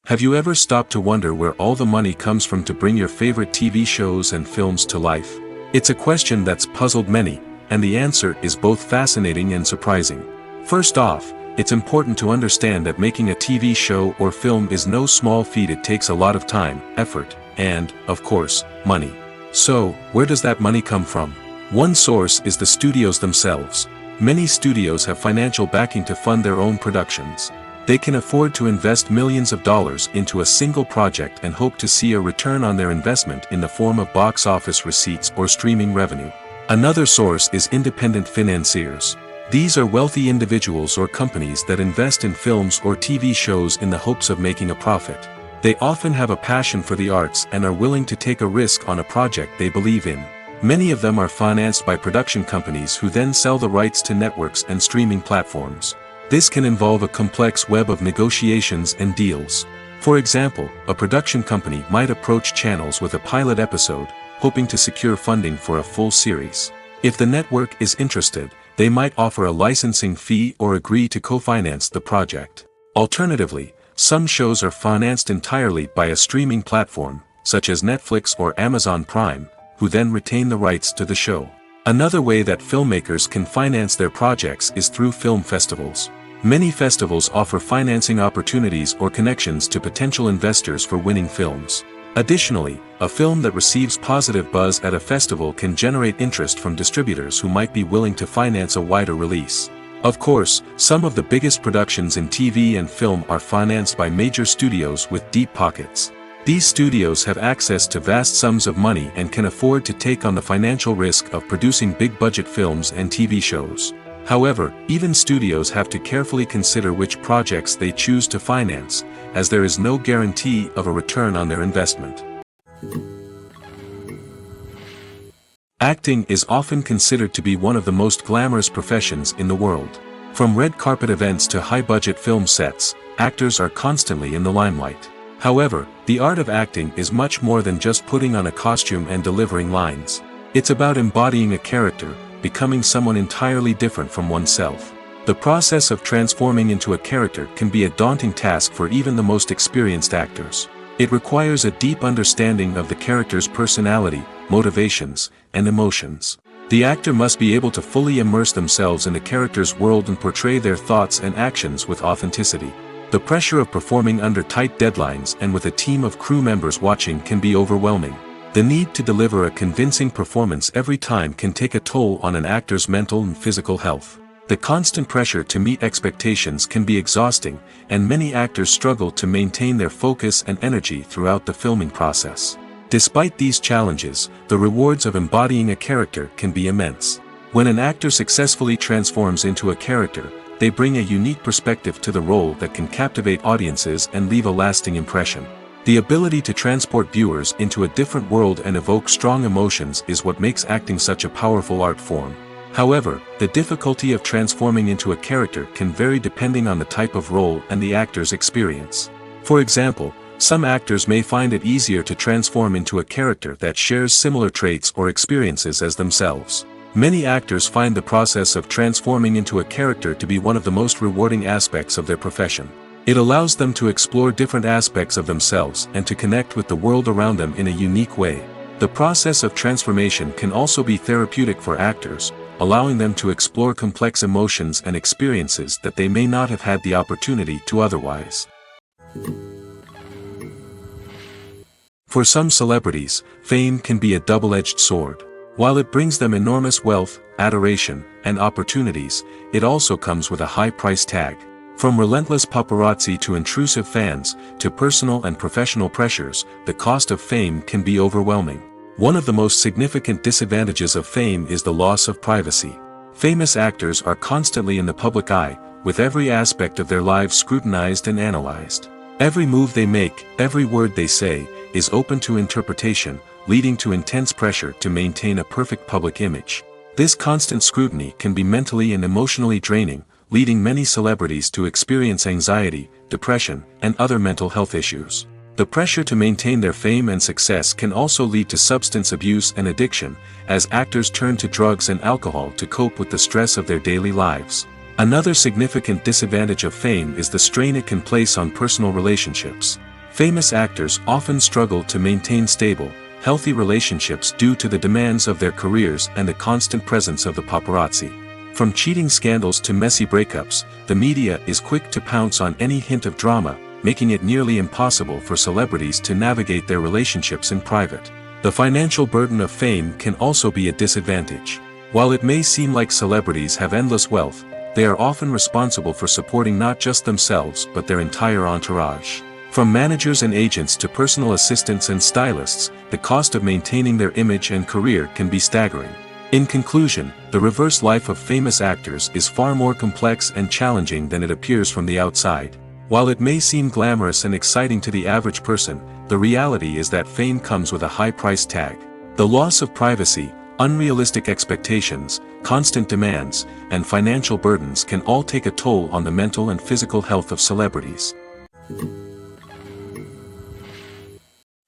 Have you ever stopped to wonder where all the money comes from to bring your favorite TV shows and films to life? It's a question that's puzzled many, and the answer is both fascinating and surprising. First off, it's important to understand that making a TV show or film is no small feat. It takes a lot of time, effort, and, of course, money. So, where does that money come from? One source is the studios themselves. Many studios have financial backing to fund their own productions. They can afford to invest millions of dollars into a single project and hope to see a return on their investment in the form of box office receipts or streaming revenue. Another source is independent financiers. These are wealthy individuals or companies that invest in films or TV shows in the hopes of making a profit. They often have a passion for the arts and are willing to take a risk on a project they believe in. Many of them are financed by production companies who then sell the rights to networks and streaming platforms. This can involve a complex web of negotiations and deals. For example, a production company might approach channels with a pilot episode, hoping to secure funding for a full series. If the network is interested, they might offer a licensing fee or agree to co-finance the project. Alternatively, some shows are financed entirely by a streaming platform, such as Netflix or Amazon Prime, who then retain the rights to the show. Another way that filmmakers can finance their projects is through film festivals. Many festivals offer financing opportunities or connections to potential investors for winning films. Additionally, a film that receives positive buzz at a festival can generate interest from distributors who might be willing to finance a wider release. Of course, some of the biggest productions in TV and film are financed by major studios with deep pockets. These studios have access to vast sums of money and can afford to take on the financial risk of producing big-budget films and TV shows. However, even studios have to carefully consider which projects they choose to finance, as there is no guarantee of a return on their investment. Acting is often considered to be one of the most glamorous professions in the world. From red carpet events to high-budget film sets, actors are constantly in the limelight. However, the art of acting is much more than just putting on a costume and delivering lines. It's about embodying a character, becoming someone entirely different from oneself. The process of transforming into a character can be a daunting task for even the most experienced actors. It requires a deep understanding of the character's personality, motivations, and emotions. The actor must be able to fully immerse themselves in the character's world and portray their thoughts and actions with authenticity. The pressure of performing under tight deadlines and with a team of crew members watching can be overwhelming. The need to deliver a convincing performance every time can take a toll on an actor's mental and physical health. The constant pressure to meet expectations can be exhausting, and many actors struggle to maintain their focus and energy throughout the filming process. Despite these challenges, the rewards of embodying a character can be immense. When an actor successfully transforms into a character, they bring a unique perspective to the role that can captivate audiences and leave a lasting impression. The ability to transport viewers into a different world and evoke strong emotions is what makes acting such a powerful art form. However, the difficulty of transforming into a character can vary depending on the type of role and the actor's experience. For example, some actors may find it easier to transform into a character that shares similar traits or experiences as themselves. Many actors find the process of transforming into a character to be one of the most rewarding aspects of their profession. It allows them to explore different aspects of themselves and to connect with the world around them in a unique way. The process of transformation can also be therapeutic for actors, allowing them to explore complex emotions and experiences that they may not have had the opportunity to otherwise. For some celebrities, fame can be a double-edged sword. While it brings them enormous wealth, adoration, and opportunities, it also comes with a high price tag. From relentless paparazzi to intrusive fans, to personal and professional pressures, the cost of fame can be overwhelming. One of the most significant disadvantages of fame is the loss of privacy. Famous actors are constantly in the public eye, with every aspect of their lives scrutinized and analyzed. Every move they make, every word they say, is open to interpretation, leading to intense pressure to maintain a perfect public image. This constant scrutiny can be mentally and emotionally draining, leading many celebrities to experience anxiety, depression, and other mental health issues. The pressure to maintain their fame and success can also lead to substance abuse and addiction, as actors turn to drugs and alcohol to cope with the stress of their daily lives. Another significant disadvantage of fame is the strain it can place on personal relationships. Famous actors often struggle to maintain stable, healthy relationships due to the demands of their careers and the constant presence of the paparazzi. From cheating scandals to messy breakups, the media is quick to pounce on any hint of drama, making it nearly impossible for celebrities to navigate their relationships in private. The financial burden of fame can also be a disadvantage. While it may seem like celebrities have endless wealth, they are often responsible for supporting not just themselves but their entire entourage. From managers and agents to personal assistants and stylists, the cost of maintaining their image and career can be staggering. In conclusion, the reverse life of famous actors is far more complex and challenging than it appears from the outside. While it may seem glamorous and exciting to the average person, the reality is that fame comes with a high price tag. The loss of privacy, unrealistic expectations, constant demands, and financial burdens can all take a toll on the mental and physical health of celebrities.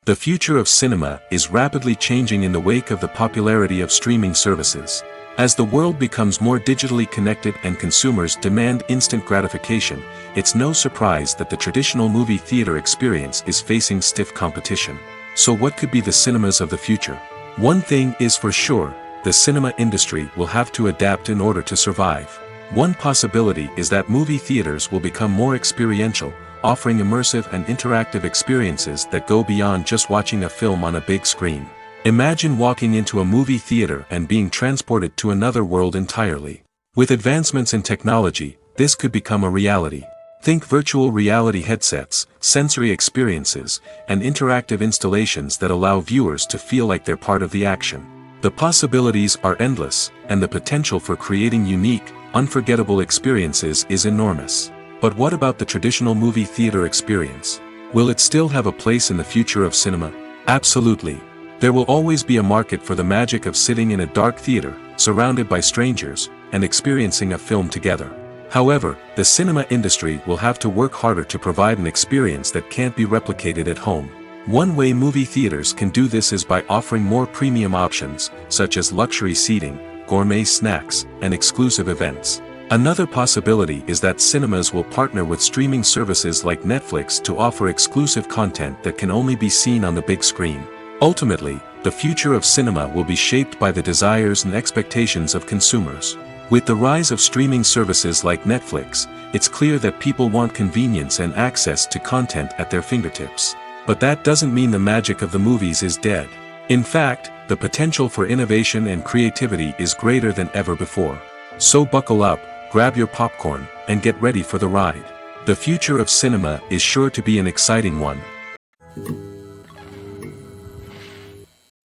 The future of cinema is rapidly changing in the wake of the popularity of streaming services. As the world becomes more digitally connected and consumers demand instant gratification, it's no surprise that the traditional movie theater experience is facing stiff competition. So what could be the cinemas of the future? One thing is for sure, the cinema industry will have to adapt in order to survive. One possibility is that movie theaters will become more experiential, offering immersive and interactive experiences that go beyond just watching a film on a big screen. Imagine walking into a movie theater and being transported to another world entirely. With advancements in technology, this could become a reality. Think virtual reality headsets, sensory experiences, and interactive installations that allow viewers to feel like they're part of the action. The possibilities are endless, and the potential for creating unique, unforgettable experiences is enormous. But what about the traditional movie theater experience? Will it still have a place in the future of cinema? Absolutely. There will always be a market for the magic of sitting in a dark theater, surrounded by strangers, and experiencing a film together. However, the cinema industry will have to work harder to provide an experience that can't be replicated at home. One way movie theaters can do this is by offering more premium options, such as luxury seating, gourmet snacks, and exclusive events. Another possibility is that cinemas will partner with streaming services like Netflix to offer exclusive content that can only be seen on the big screen. Ultimately, the future of cinema will be shaped by the desires and expectations of consumers. With the rise of streaming services like Netflix, it's clear that people want convenience and access to content at their fingertips. But that doesn't mean the magic of the movies is dead. In fact, the potential for innovation and creativity is greater than ever before. So buckle up, grab your popcorn, and get ready for the ride. The future of cinema is sure to be an exciting one.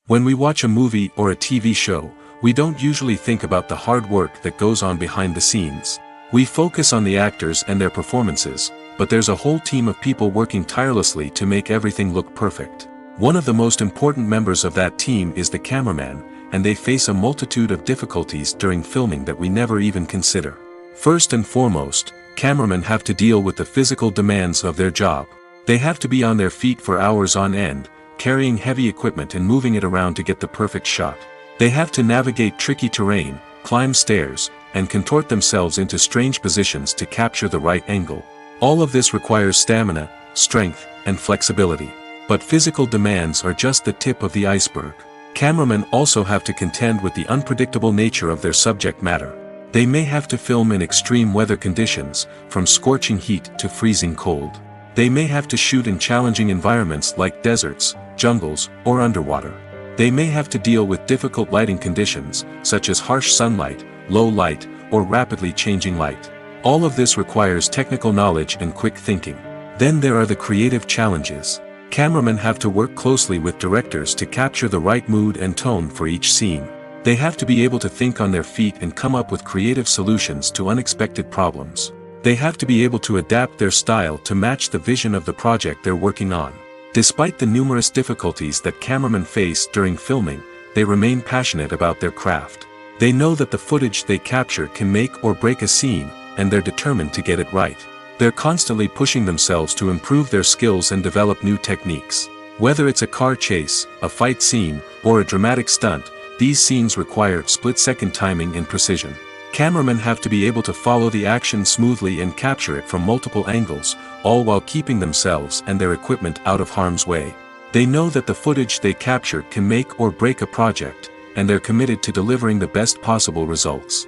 When we watch a movie or a TV show, we don't usually think about the hard work that goes on behind the scenes. We focus on the actors and their performances, but there's a whole team of people working tirelessly to make everything look perfect. One of the most important members of that team is the cameraman, and they face a multitude of difficulties during filming that we never even consider. First and foremost, cameramen have to deal with the physical demands of their job. They have to be on their feet for hours on end, carrying heavy equipment and moving it around to get the perfect shot. They have to navigate tricky terrain, climb stairs, and contort themselves into strange positions to capture the right angle. All of this requires stamina, strength, and flexibility. But physical demands are just the tip of the iceberg. Cameramen also have to contend with the unpredictable nature of their subject matter. They may have to film in extreme weather conditions, from scorching heat to freezing cold. They may have to shoot in challenging environments like deserts, jungles, or underwater. They may have to deal with difficult lighting conditions, such as harsh sunlight, low light, or rapidly changing light. All of this requires technical knowledge and quick thinking. Then there are the creative challenges. Cameramen have to work closely with directors to capture the right mood and tone for each scene. They have to be able to think on their feet and come up with creative solutions to unexpected problems. They have to be able to adapt their style to match the vision of the project they're working on. Despite the numerous difficulties that cameramen face during filming, they remain passionate about their craft. They know that the footage they capture can make or break a scene, and they're determined to get it right. They're constantly pushing themselves to improve their skills and develop new techniques. Whether it's a car chase, a fight scene, or a dramatic stunt, these scenes require split-second timing and precision. Cameramen have to be able to follow the action smoothly and capture it from multiple angles, all while keeping themselves and their equipment out of harm's way. They know that the footage they capture can make or break a project, and they're committed to delivering the best possible results.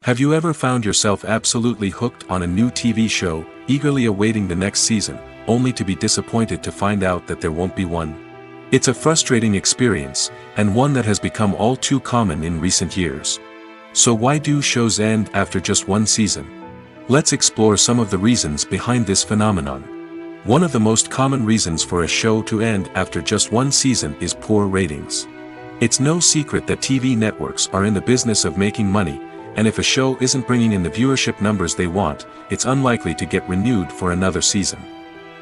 Have you ever found yourself absolutely hooked on a new TV show, eagerly awaiting the next season, only to be disappointed to find out that there won't be one? It's a frustrating experience, and one that has become all too common in recent years. So why do shows end after just one season? Let's explore some of the reasons behind this phenomenon. One of the most common reasons for a show to end after just one season is poor ratings. It's no secret that TV networks are in the business of making money, and if a show isn't bringing in the viewership numbers they want, it's unlikely to get renewed for another season.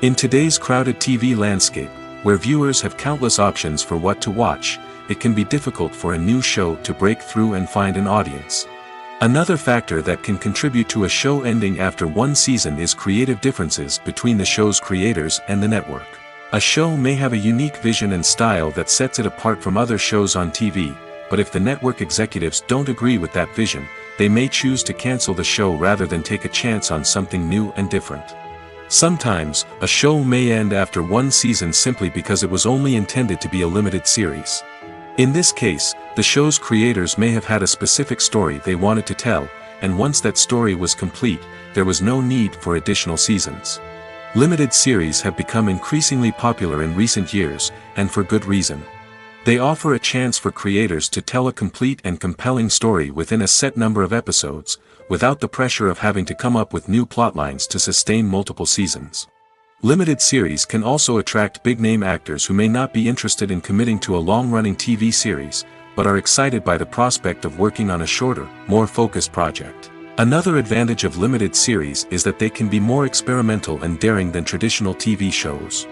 In today's crowded TV landscape, where viewers have countless options for what to watch, it can be difficult for a new show to break through and find an audience. Another factor that can contribute to a show ending after one season is creative differences between the show's creators and the network. A show may have a unique vision and style that sets it apart from other shows on TV, but if the network executives don't agree with that vision, they may choose to cancel the show rather than take a chance on something new and different. Sometimes, a show may end after one season simply because it was only intended to be a limited series. In this case, the show's creators may have had a specific story they wanted to tell, and once that story was complete, there was no need for additional seasons. Limited series have become increasingly popular in recent years, and for good reason. They offer a chance for creators to tell a complete and compelling story within a set number of episodes, without the pressure of having to come up with new plotlines to sustain multiple seasons. Limited series can also attract big-name actors who may not be interested in committing to a long-running TV series, but are excited by the prospect of working on a shorter, more focused project. Another advantage of limited series is that they can be more experimental and daring than traditional TV shows.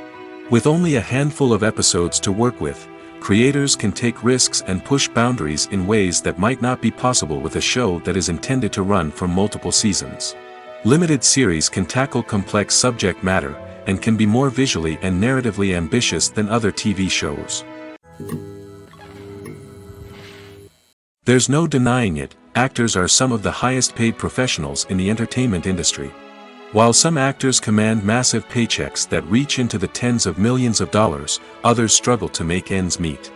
With only a handful of episodes to work with, creators can take risks and push boundaries in ways that might not be possible with a show that is intended to run for multiple seasons. Limited series can tackle complex subject matter, and can be more visually and narratively ambitious than other TV shows. There's no denying it, actors are some of the highest paid professionals in the entertainment industry. While some actors command massive paychecks that reach into the tens of millions of dollars, others struggle to make ends meet.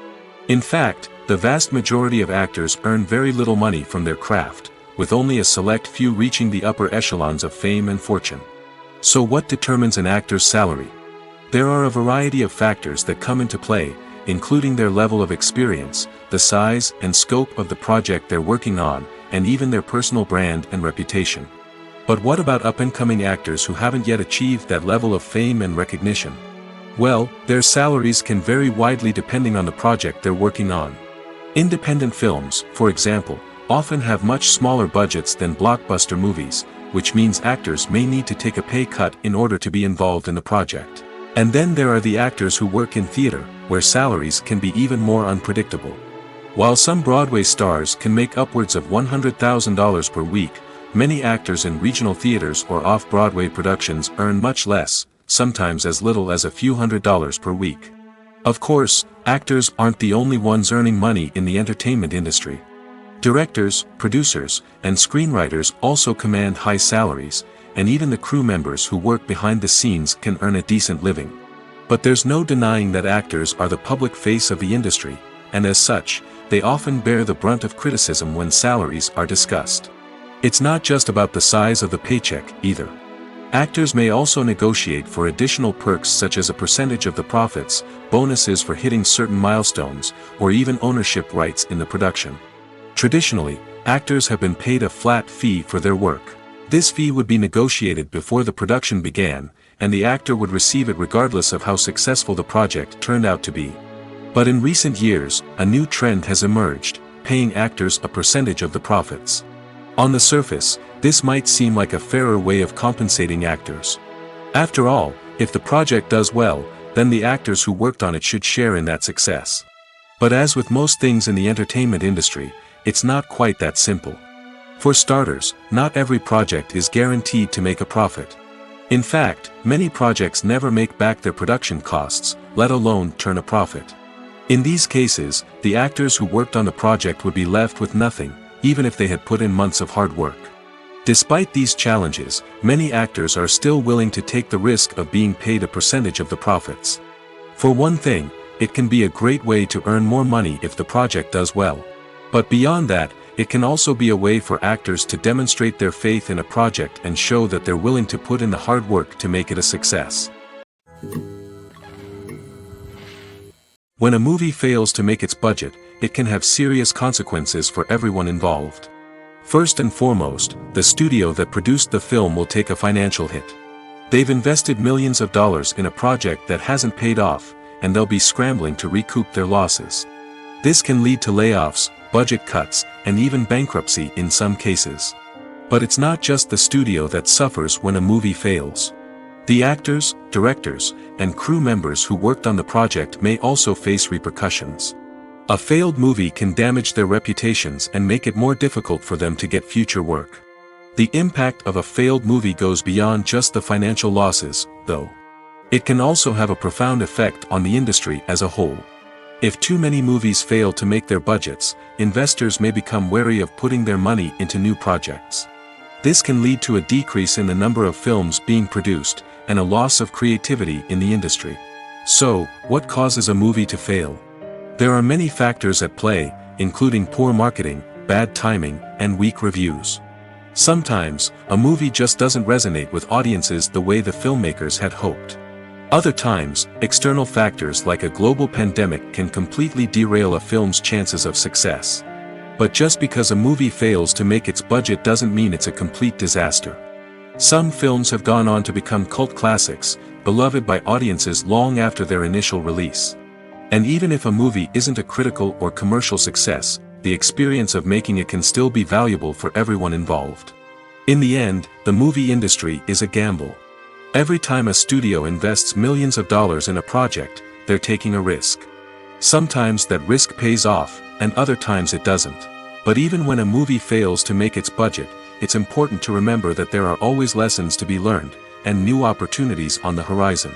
In fact, the vast majority of actors earn very little money from their craft, with only a select few reaching the upper echelons of fame and fortune. So what determines an actor's salary? There are a variety of factors that come into play, including their level of experience, the size and scope of the project they're working on, and even their personal brand and reputation. But what about up-and-coming actors who haven't yet achieved that level of fame and recognition? Well, their salaries can vary widely depending on the project they're working on. Independent films, for example, often have much smaller budgets than blockbuster movies, which means actors may need to take a pay cut in order to be involved in the project. And then there are the actors who work in theater, where salaries can be even more unpredictable. While some Broadway stars can make upwards of $100,000 per week, many actors in regional theaters or off-Broadway productions earn much less, sometimes as little as a few $100s per week. Of course, actors aren't the only ones earning money in the entertainment industry. Directors, producers, and screenwriters also command high salaries, and even the crew members who work behind the scenes can earn a decent living. But there's no denying that actors are the public face of the industry, and as such, they often bear the brunt of criticism when salaries are discussed. It's not just about the size of the paycheck, either. Actors may also negotiate for additional perks such as a percentage of the profits, bonuses for hitting certain milestones, or even ownership rights in the production. Traditionally, actors have been paid a flat fee for their work. This fee would be negotiated before the production began, and the actor would receive it regardless of how successful the project turned out to be. But in recent years, a new trend has emerged, paying actors a percentage of the profits. On the surface, this might seem like a fairer way of compensating actors. After all, if the project does well, then the actors who worked on it should share in that success. But as with most things in the entertainment industry, it's not quite that simple. For starters, not every project is guaranteed to make a profit. In fact, many projects never make back their production costs, let alone turn a profit. In these cases, the actors who worked on the project would be left with nothing, even if they had put in months of hard work. Despite these challenges, many actors are still willing to take the risk of being paid a percentage of the profits. For one thing, it can be a great way to earn more money if the project does well. But beyond that, it can also be a way for actors to demonstrate their faith in a project and show that they're willing to put in the hard work to make it a success. When a movie fails to make its budget, it can have serious consequences for everyone involved. First and foremost, the studio that produced the film will take a financial hit. They've invested millions of dollars in a project that hasn't paid off, and they'll be scrambling to recoup their losses. This can lead to layoffs, budget cuts, and even bankruptcy in some cases. But it's not just the studio that suffers when a movie fails. The actors, directors, and crew members who worked on the project may also face repercussions. A failed movie can damage their reputations and make it more difficult for them to get future work. The impact of a failed movie goes beyond just the financial losses, though. It can also have a profound effect on the industry as a whole. If too many movies fail to make their budgets, investors may become wary of putting their money into new projects. This can lead to a decrease in the number of films being produced, and a loss of creativity in the industry. So, what causes a movie to fail? There are many factors at play, including poor marketing, bad timing, and weak reviews. Sometimes, a movie just doesn't resonate with audiences the way the filmmakers had hoped. Other times, external factors like a global pandemic can completely derail a film's chances of success. But just because a movie fails to make its budget doesn't mean it's a complete disaster. Some films have gone on to become cult classics, beloved by audiences long after their initial release. And even if a movie isn't a critical or commercial success, the experience of making it can still be valuable for everyone involved. In the end, the movie industry is a gamble. Every time a studio invests millions of dollars in a project, they're taking a risk. Sometimes that risk pays off, and other times it doesn't. But even when a movie fails to make its budget, it's important to remember that there are always lessons to be learned, and new opportunities on the horizon.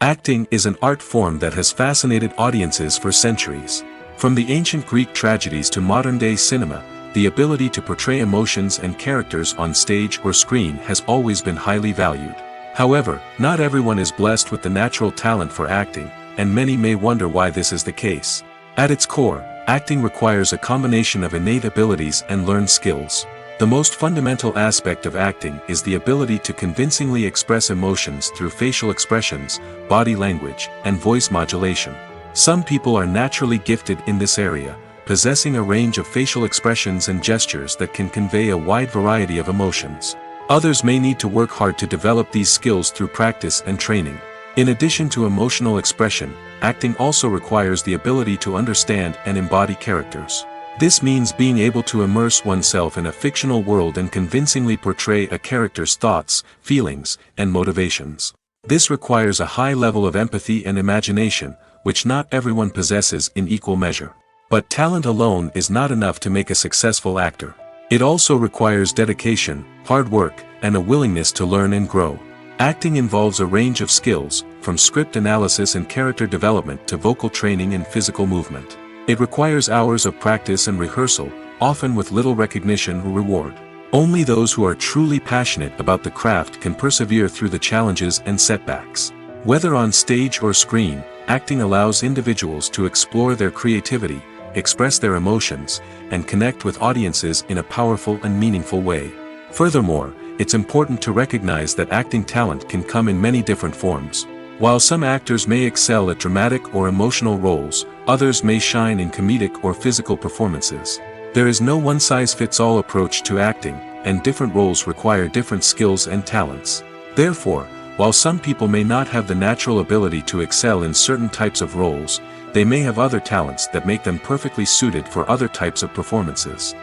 Acting is an art form that has fascinated audiences for centuries. From the ancient Greek tragedies to modern-day cinema, the ability to portray emotions and characters on stage or screen has always been highly valued. However, not everyone is blessed with the natural talent for acting, and many may wonder why this is the case. At its core, acting requires a combination of innate abilities and learned skills. The most fundamental aspect of acting is the ability to convincingly express emotions through facial expressions, body language, and voice modulation. Some people are naturally gifted in this area, possessing a range of facial expressions and gestures that can convey a wide variety of emotions. Others may need to work hard to develop these skills through practice and training. In addition to emotional expression, acting also requires the ability to understand and embody characters. This means being able to immerse oneself in a fictional world and convincingly portray a character's thoughts, feelings, and motivations. This requires a high level of empathy and imagination, which not everyone possesses in equal measure. But talent alone is not enough to make a successful actor. It also requires dedication, hard work, and a willingness to learn and grow. Acting involves a range of skills, from script analysis and character development to vocal training and physical movement. It requires hours of practice and rehearsal, often with little recognition or reward. Only those who are truly passionate about the craft can persevere through the challenges and setbacks. Whether on stage or screen, acting allows individuals to explore their creativity, express their emotions, and connect with audiences in a powerful and meaningful way. Furthermore, it's important to recognize that acting talent can come in many different forms. While some actors may excel at dramatic or emotional roles, others may shine in comedic or physical performances. There is no one-size-fits-all approach to acting, and different roles require different skills and talents. Therefore, while some people may not have the natural ability to excel in certain types of roles, they may have other talents that make them perfectly suited for other types of performances.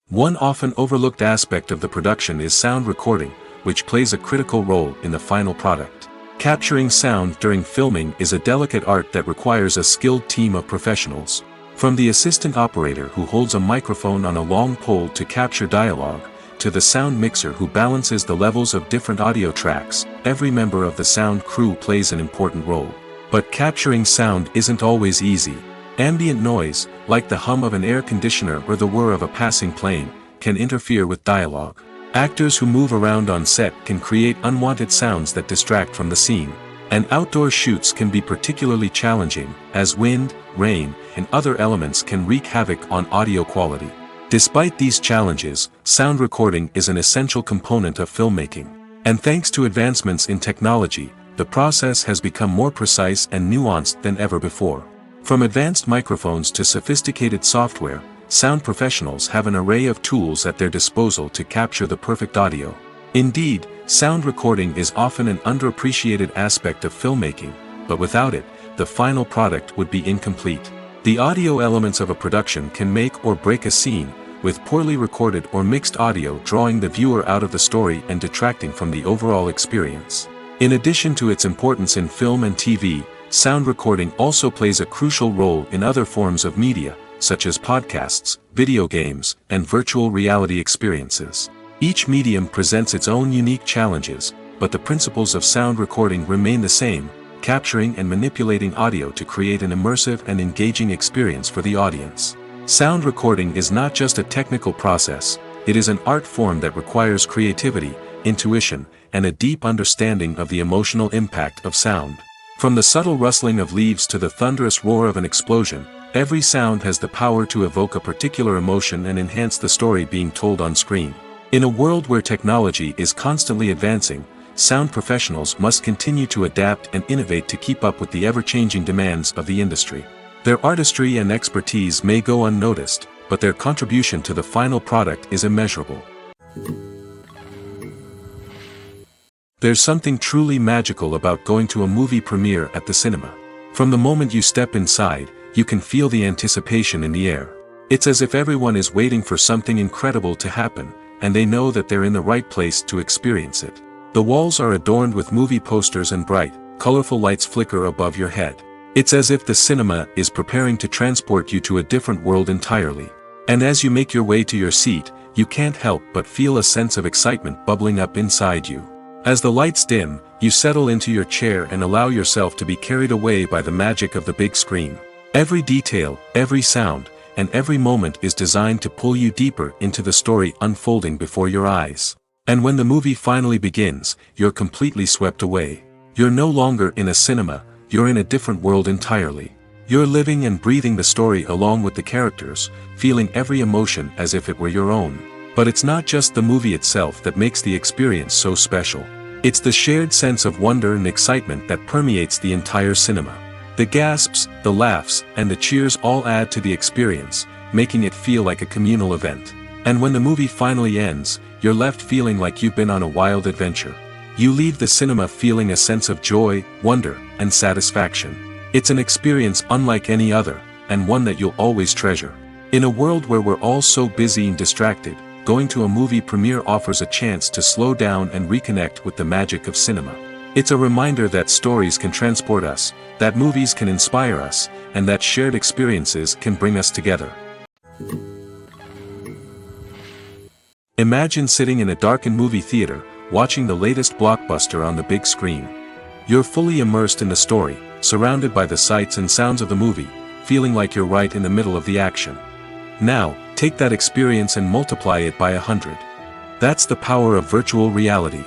One often overlooked aspect of the production is sound recording, which plays a critical role in the final product. Capturing sound during filming is a delicate art that requires a skilled team of professionals. From the assistant operator who holds a microphone on a long pole to capture dialogue, to the sound mixer who balances the levels of different audio tracks, every member of the sound crew plays an important role. But capturing sound isn't always easy. Ambient noise, like the hum of an air conditioner or the whir of a passing plane, can interfere with dialogue. Actors who move around on set can create unwanted sounds that distract from the scene. And outdoor shoots can be particularly challenging, as wind, rain, and other elements can wreak havoc on audio quality. Despite these challenges, sound recording is an essential component of filmmaking. And thanks to advancements in technology, the process has become more precise and nuanced than ever before. From advanced microphones to sophisticated software, sound professionals have an array of tools at their disposal to capture the perfect audio. Indeed, sound recording is often an underappreciated aspect of filmmaking, but without it, the final product would be incomplete. The audio elements of a production can make or break a scene, with poorly recorded or mixed audio drawing the viewer out of the story and detracting from the overall experience. In addition to its importance in film and TV, sound recording also plays a crucial role in other forms of media, such as podcasts, video games, and virtual reality experiences. Each medium presents its own unique challenges, but the principles of sound recording remain the same, capturing and manipulating audio to create an immersive and engaging experience for the audience. Sound recording is not just a technical process, it is an art form that requires creativity, intuition, and a deep understanding of the emotional impact of sound. From the subtle rustling of leaves to the thunderous roar of an explosion, every sound has the power to evoke a particular emotion and enhance the story being told on screen. In a world where technology is constantly advancing, sound professionals must continue to adapt and innovate to keep up with the ever-changing demands of the industry. Their artistry and expertise may go unnoticed, but their contribution to the final product is immeasurable. There's something truly magical about going to a movie premiere at the cinema. From the moment you step inside, you can feel the anticipation in the air. It's as if everyone is waiting for something incredible to happen, and they know that they're in the right place to experience it. The walls are adorned with movie posters and bright, colorful lights flicker above your head. It's as if the cinema is preparing to transport you to a different world entirely. And as you make your way to your seat, you can't help but feel a sense of excitement bubbling up inside you. As the lights dim, you settle into your chair and allow yourself to be carried away by the magic of the big screen. Every detail, every sound, and every moment is designed to pull you deeper into the story unfolding before your eyes. And when the movie finally begins, you're completely swept away. You're no longer in a cinema, you're in a different world entirely. You're living and breathing the story along with the characters, feeling every emotion as if it were your own. But it's not just the movie itself that makes the experience so special. It's the shared sense of wonder and excitement that permeates the entire cinema. The gasps, the laughs, and the cheers all add to the experience, making it feel like a communal event. And when the movie finally ends, you're left feeling like you've been on a wild adventure. You leave the cinema feeling a sense of joy, wonder, and satisfaction. It's an experience unlike any other, and one that you'll always treasure. In a world where we're all so busy and distracted, going to a movie premiere offers a chance to slow down and reconnect with the magic of cinema. It's a reminder that stories can transport us, that movies can inspire us, and that shared experiences can bring us together. Imagine sitting in a darkened movie theater, watching the latest blockbuster on the big screen. You're fully immersed in the story, surrounded by the sights and sounds of the movie, feeling like you're right in the middle of the action. Now, take that experience and multiply it by 100. That's the power of virtual reality.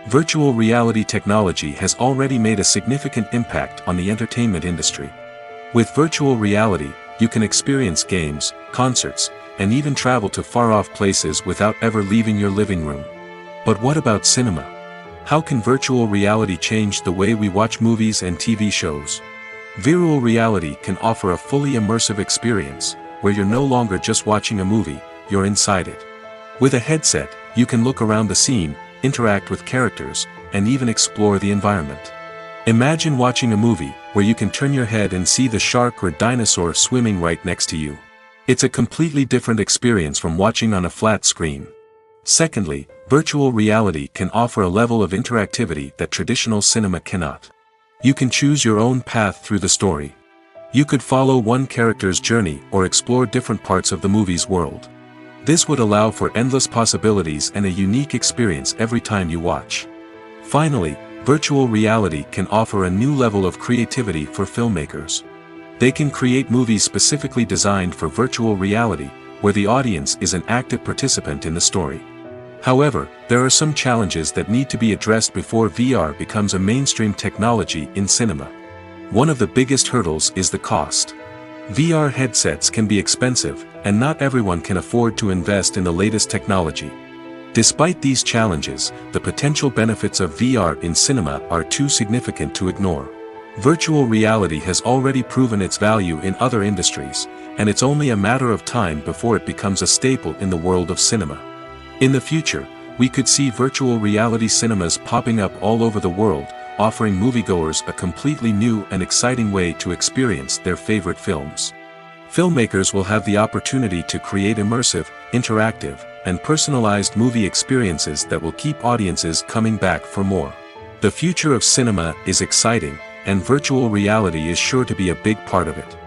Virtual reality technology has already made a significant impact on the entertainment industry. With virtual reality, you can experience games, concerts, and even travel to far-off places without ever leaving your living room. But what about cinema? How can virtual reality change the way we watch movies and TV shows? Virtual reality can offer a fully immersive experience, where you're no longer just watching a movie, you're inside it. With a headset, you can look around the scene, interact with characters, and even explore the environment. Imagine watching a movie where you can turn your head and see the shark or dinosaur swimming right next to you. It's a completely different experience from watching on a flat screen. Secondly, virtual reality can offer a level of interactivity that traditional cinema cannot. You can choose your own path through the story. You could follow one character's journey or explore different parts of the movie's world. This would allow for endless possibilities and a unique experience every time you watch. Finally, virtual reality can offer a new level of creativity for filmmakers. They can create movies specifically designed for virtual reality, where the audience is an active participant in the story. However, there are some challenges that need to be addressed before VR becomes a mainstream technology in cinema. One of the biggest hurdles is the cost. VR headsets can be expensive, and not everyone can afford to invest in the latest technology. Despite these challenges, the potential benefits of VR in cinema are too significant to ignore. Virtual reality has already proven its value in other industries, and it's only a matter of time before it becomes a staple in the world of cinema. In the future, we could see virtual reality cinemas popping up all over the world, offering moviegoers a completely new and exciting way to experience their favorite films. Filmmakers will have the opportunity to create immersive, interactive, and personalized movie experiences that will keep audiences coming back for more. The future of cinema is exciting, and virtual reality is sure to be a big part of it.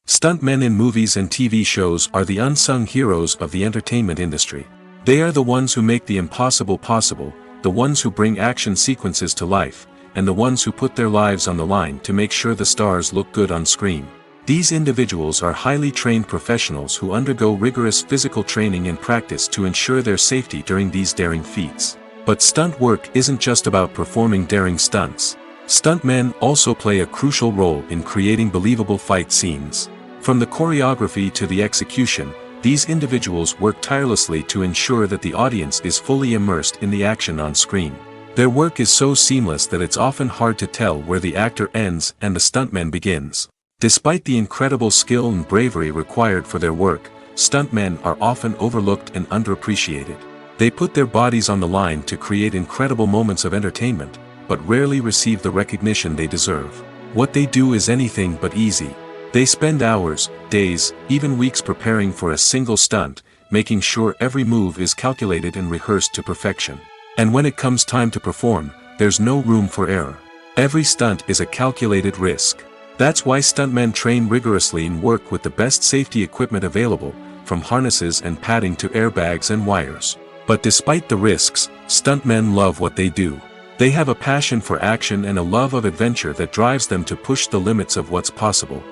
Stuntmen in movies and TV shows are the unsung heroes of the entertainment industry. They are the ones who make the impossible possible, the ones who bring action sequences to life, and the ones who put their lives on the line to make sure the stars look good on screen. These individuals are highly trained professionals who undergo rigorous physical training and practice to ensure their safety during these daring feats. But stunt work isn't just about performing daring stunts. Stuntmen also play a crucial role in creating believable fight scenes. From the choreography to the execution, these individuals work tirelessly to ensure that the audience is fully immersed in the action on screen. Their work is so seamless that it's often hard to tell where the actor ends and the stuntman begins. Despite the incredible skill and bravery required for their work, stuntmen are often overlooked and underappreciated. They put their bodies on the line to create incredible moments of entertainment, but rarely receive the recognition they deserve. What they do is anything but easy. They spend hours, days, even weeks preparing for a single stunt, making sure every move is calculated and rehearsed to perfection. And when it comes time to perform, there's no room for error. Every stunt is a calculated risk. That's why stuntmen train rigorously and work with the best safety equipment available, from harnesses and padding to airbags and wires. But despite the risks, stuntmen love what they do. They have a passion for action and a love of adventure that drives them to push the limits of what's possible.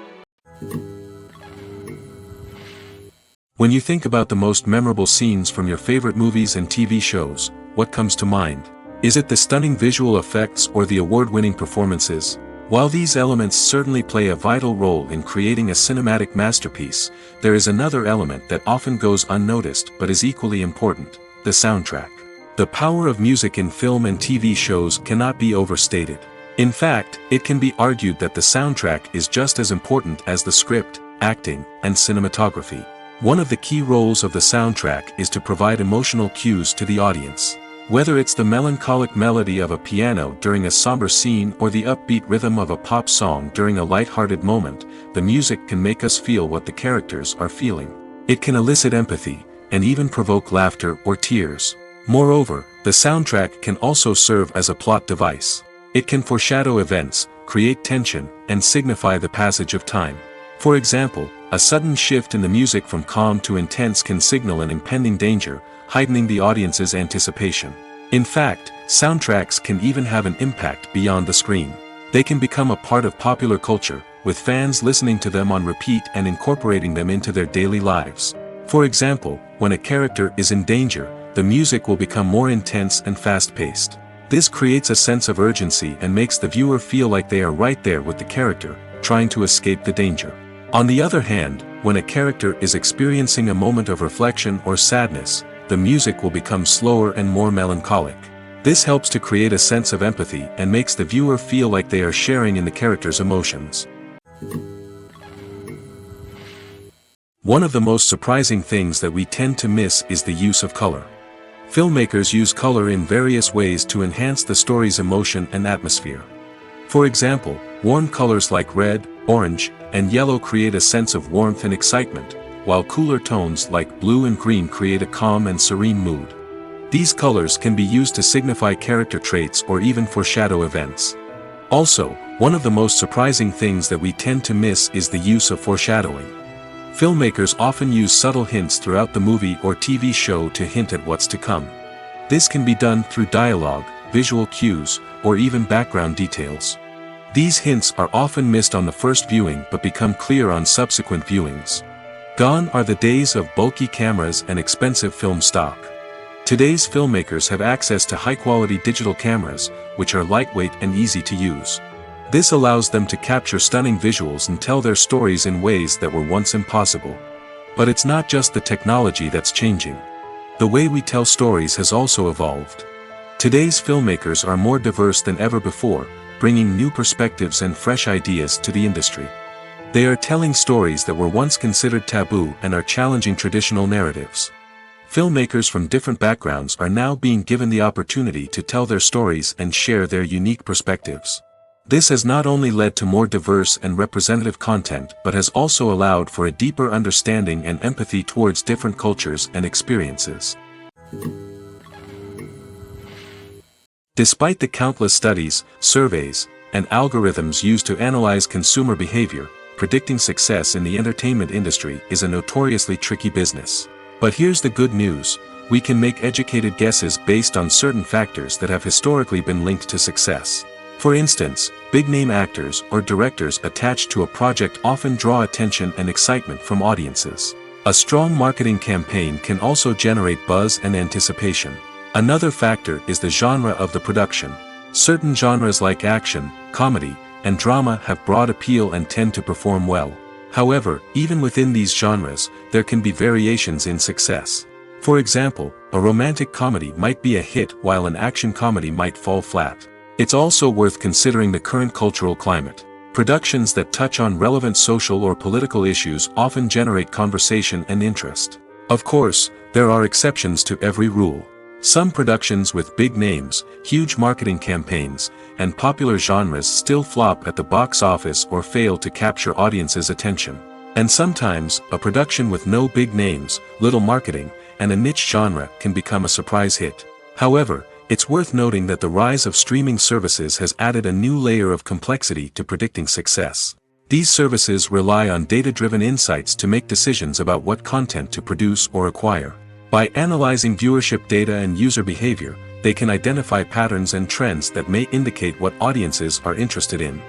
When you think about the most memorable scenes from your favorite movies and TV shows, what comes to mind? Is it the stunning visual effects or the award-winning performances? While these elements certainly play a vital role in creating a cinematic masterpiece, there is another element that often goes unnoticed but is equally important: the soundtrack. The power of music in film and TV shows cannot be overstated. In fact, it can be argued that the soundtrack is just as important as the script, acting, and cinematography. One of the key roles of the soundtrack is to provide emotional cues to the audience. Whether it's the melancholic melody of a piano during a somber scene or the upbeat rhythm of a pop song during a light-hearted moment, the music can make us feel what the characters are feeling. It can elicit empathy, and even provoke laughter or tears. Moreover, the soundtrack can also serve as a plot device. It can foreshadow events, create tension, and signify the passage of time. For example, a sudden shift in the music from calm to intense can signal an impending danger, heightening the audience's anticipation. In fact, soundtracks can even have an impact beyond the screen. They can become a part of popular culture, with fans listening to them on repeat and incorporating them into their daily lives. For example, when a character is in danger, the music will become more intense and fast-paced. This creates a sense of urgency and makes the viewer feel like they are right there with the character, trying to escape the danger. On the other hand, when a character is experiencing a moment of reflection or sadness, the music will become slower and more melancholic. This helps to create a sense of empathy and makes the viewer feel like they are sharing in the character's emotions. One of the most surprising things that we tend to miss is the use of color. Filmmakers use color in various ways to enhance the story's emotion and atmosphere. For example, warm colors like red, orange, and yellow create a sense of warmth and excitement, while cooler tones like blue and green create a calm and serene mood. These colors can be used to signify character traits or even foreshadow events. Also, one of the most surprising things that we tend to miss is the use of foreshadowing. Filmmakers often use subtle hints throughout the movie or TV show to hint at what's to come. This can be done through dialogue, visual cues, or even background details. These hints are often missed on the first viewing but become clear on subsequent viewings. Gone are the days of bulky cameras and expensive film stock. Today's filmmakers have access to high-quality digital cameras, which are lightweight and easy to use. This allows them to capture stunning visuals and tell their stories in ways that were once impossible. But it's not just the technology that's changing. The way we tell stories has also evolved. Today's filmmakers are more diverse than ever before, bringing new perspectives and fresh ideas to the industry. They are telling stories that were once considered taboo and are challenging traditional narratives. Filmmakers from different backgrounds are now being given the opportunity to tell their stories and share their unique perspectives. This has not only led to more diverse and representative content but has also allowed for a deeper understanding and empathy towards different cultures and experiences. Despite the countless studies, surveys, and algorithms used to analyze consumer behavior, predicting success in the entertainment industry is a notoriously tricky business. But here's the good news: we can make educated guesses based on certain factors that have historically been linked to success. For instance, big-name actors or directors attached to a project often draw attention and excitement from audiences. A strong marketing campaign can also generate buzz and anticipation. Another factor is the genre of the production. Certain genres like action, comedy, and drama have broad appeal and tend to perform well. However, even within these genres, there can be variations in success. For example, a romantic comedy might be a hit while an action comedy might fall flat. It's also worth considering the current cultural climate. Productions that touch on relevant social or political issues often generate conversation and interest. Of course, there are exceptions to every rule. Some productions with big names, huge marketing campaigns, and popular genres still flop at the box office or fail to capture audiences' attention. And sometimes, a production with no big names, little marketing, and a niche genre can become a surprise hit. However, it's worth noting that the rise of streaming services has added a new layer of complexity to predicting success. These services rely on data-driven insights to make decisions about what content to produce or acquire. By analyzing viewership data and user behavior, they can identify patterns and trends that may indicate what audiences are interested in.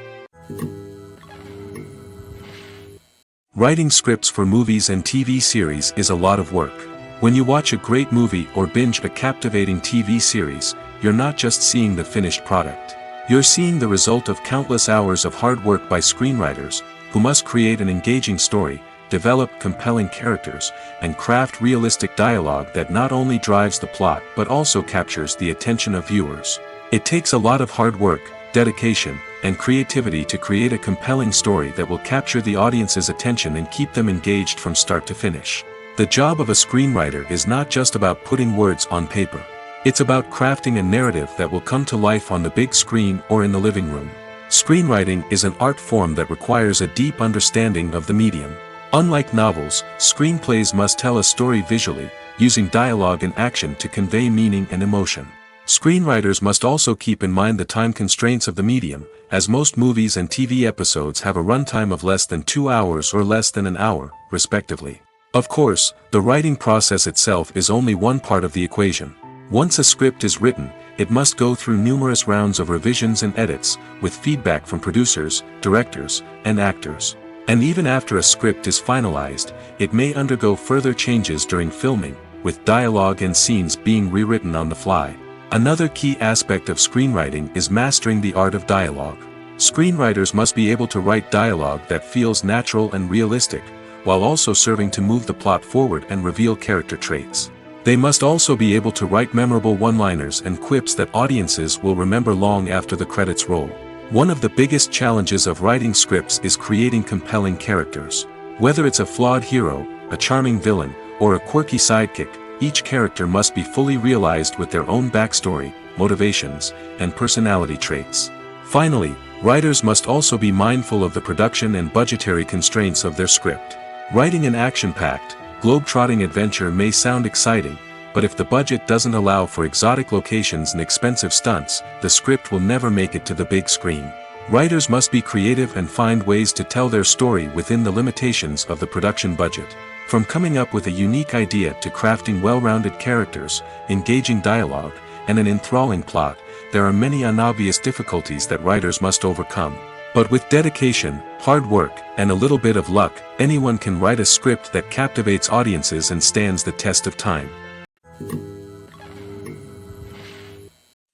Writing scripts for movies and TV series is a lot of work. When you watch a great movie or binge a captivating TV series, you're not just seeing the finished product. You're seeing the result of countless hours of hard work by screenwriters, who must create an engaging story, develop compelling characters, and craft realistic dialogue that not only drives the plot but also captures the attention of viewers. It takes a lot of hard work, dedication, and creativity to create a compelling story that will capture the audience's attention and keep them engaged from start to finish. The job of a screenwriter is not just about putting words on paper. It's about crafting a narrative that will come to life on the big screen or in the living room. Screenwriting is an art form that requires a deep understanding of the medium. Unlike novels, screenplays must tell a story visually, using dialogue and action to convey meaning and emotion. Screenwriters must also keep in mind the time constraints of the medium, as most movies and TV episodes have a runtime of less than 2 hours or less than an hour, respectively. Of course, the writing process itself is only one part of the equation. Once a script is written, it must go through numerous rounds of revisions and edits, with feedback from producers, directors, and actors. And even after a script is finalized, it may undergo further changes during filming, with dialogue and scenes being rewritten on the fly. Another key aspect of screenwriting is mastering the art of dialogue. Screenwriters must be able to write dialogue that feels natural and realistic, while also serving to move the plot forward and reveal character traits. They must also be able to write memorable one-liners and quips that audiences will remember long after the credits roll. One of the biggest challenges of writing scripts is creating compelling characters. Whether it's a flawed hero, a charming villain, or a quirky sidekick, each character must be fully realized with their own backstory, motivations, and personality traits. Finally, writers must also be mindful of the production and budgetary constraints of their script. Writing an action-packed, globe-trotting adventure may sound exciting, but if the budget doesn't allow for exotic locations and expensive stunts, the script will never make it to the big screen. Writers must be creative and find ways to tell their story within the limitations of the production budget. From coming up with a unique idea to crafting well-rounded characters, engaging dialogue, and an enthralling plot, there are many unobvious difficulties that writers must overcome. But with dedication, hard work, and a little bit of luck, anyone can write a script that captivates audiences and stands the test of time.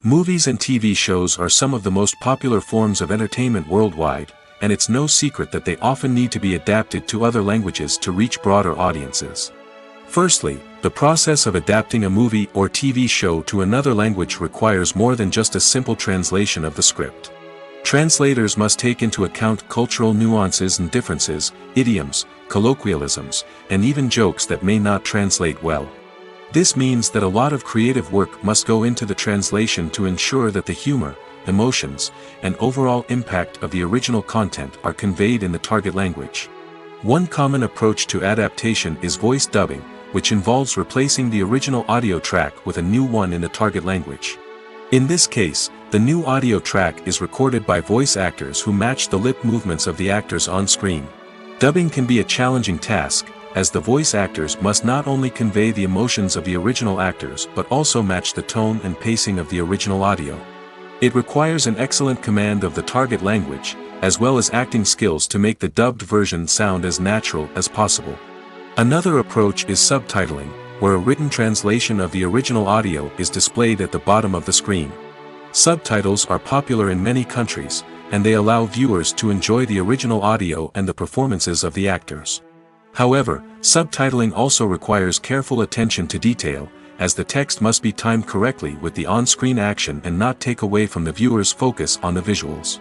Movies and TV shows are some of the most popular forms of entertainment worldwide, and it's no secret that they often need to be adapted to other languages to reach broader audiences. Firstly, the process of adapting a movie or TV show to another language requires more than just a simple translation of the script. Translators must take into account cultural nuances and differences, idioms, colloquialisms, and even jokes that may not translate well. This means that a lot of creative work must go into the translation to ensure that the humor, emotions, and overall impact of the original content are conveyed in the target language. One common approach to adaptation is voice dubbing, which involves replacing the original audio track with a new one in the target language. In this case, the new audio track is recorded by voice actors who match the lip movements of the actors on screen. Dubbing can be a challenging task, as the voice actors must not only convey the emotions of the original actors but also match the tone and pacing of the original audio. It requires an excellent command of the target language, as well as acting skills to make the dubbed version sound as natural as possible. Another approach is subtitling, where a written translation of the original audio is displayed at the bottom of the screen. Subtitles are popular in many countries, and they allow viewers to enjoy the original audio and the performances of the actors. However, subtitling also requires careful attention to detail, as the text must be timed correctly with the on-screen action and not take away from the viewer's focus on the visuals.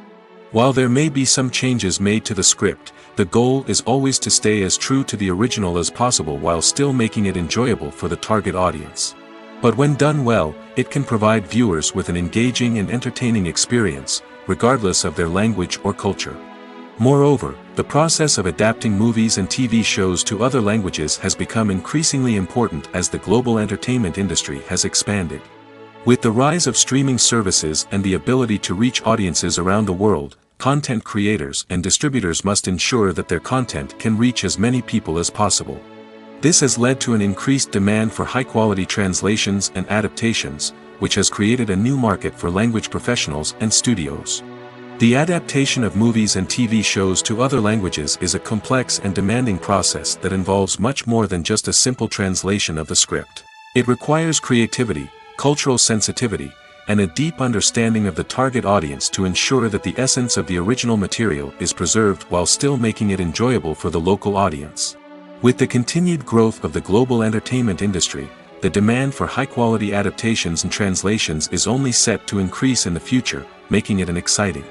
While there may be some changes made to the script, the goal is always to stay as true to the original as possible while still making it enjoyable for the target audience. But when done well, it can provide viewers with an engaging and entertaining experience, regardless of their language or culture. Moreover, the process of adapting movies and TV shows to other languages has become increasingly important as the global entertainment industry has expanded. With the rise of streaming services and the ability to reach audiences around the world, content creators and distributors must ensure that their content can reach as many people as possible. This has led to an increased demand for high-quality translations and adaptations, which has created a new market for language professionals and studios. The adaptation of movies and TV shows to other languages is a complex and demanding process that involves much more than just a simple translation of the script. It requires creativity, cultural sensitivity, and a deep understanding of the target audience to ensure that the essence of the original material is preserved while still making it enjoyable for the local audience. With the continued growth of the global entertainment industry, the demand for high-quality adaptations and translations is only set to increase in the future, making it an exciting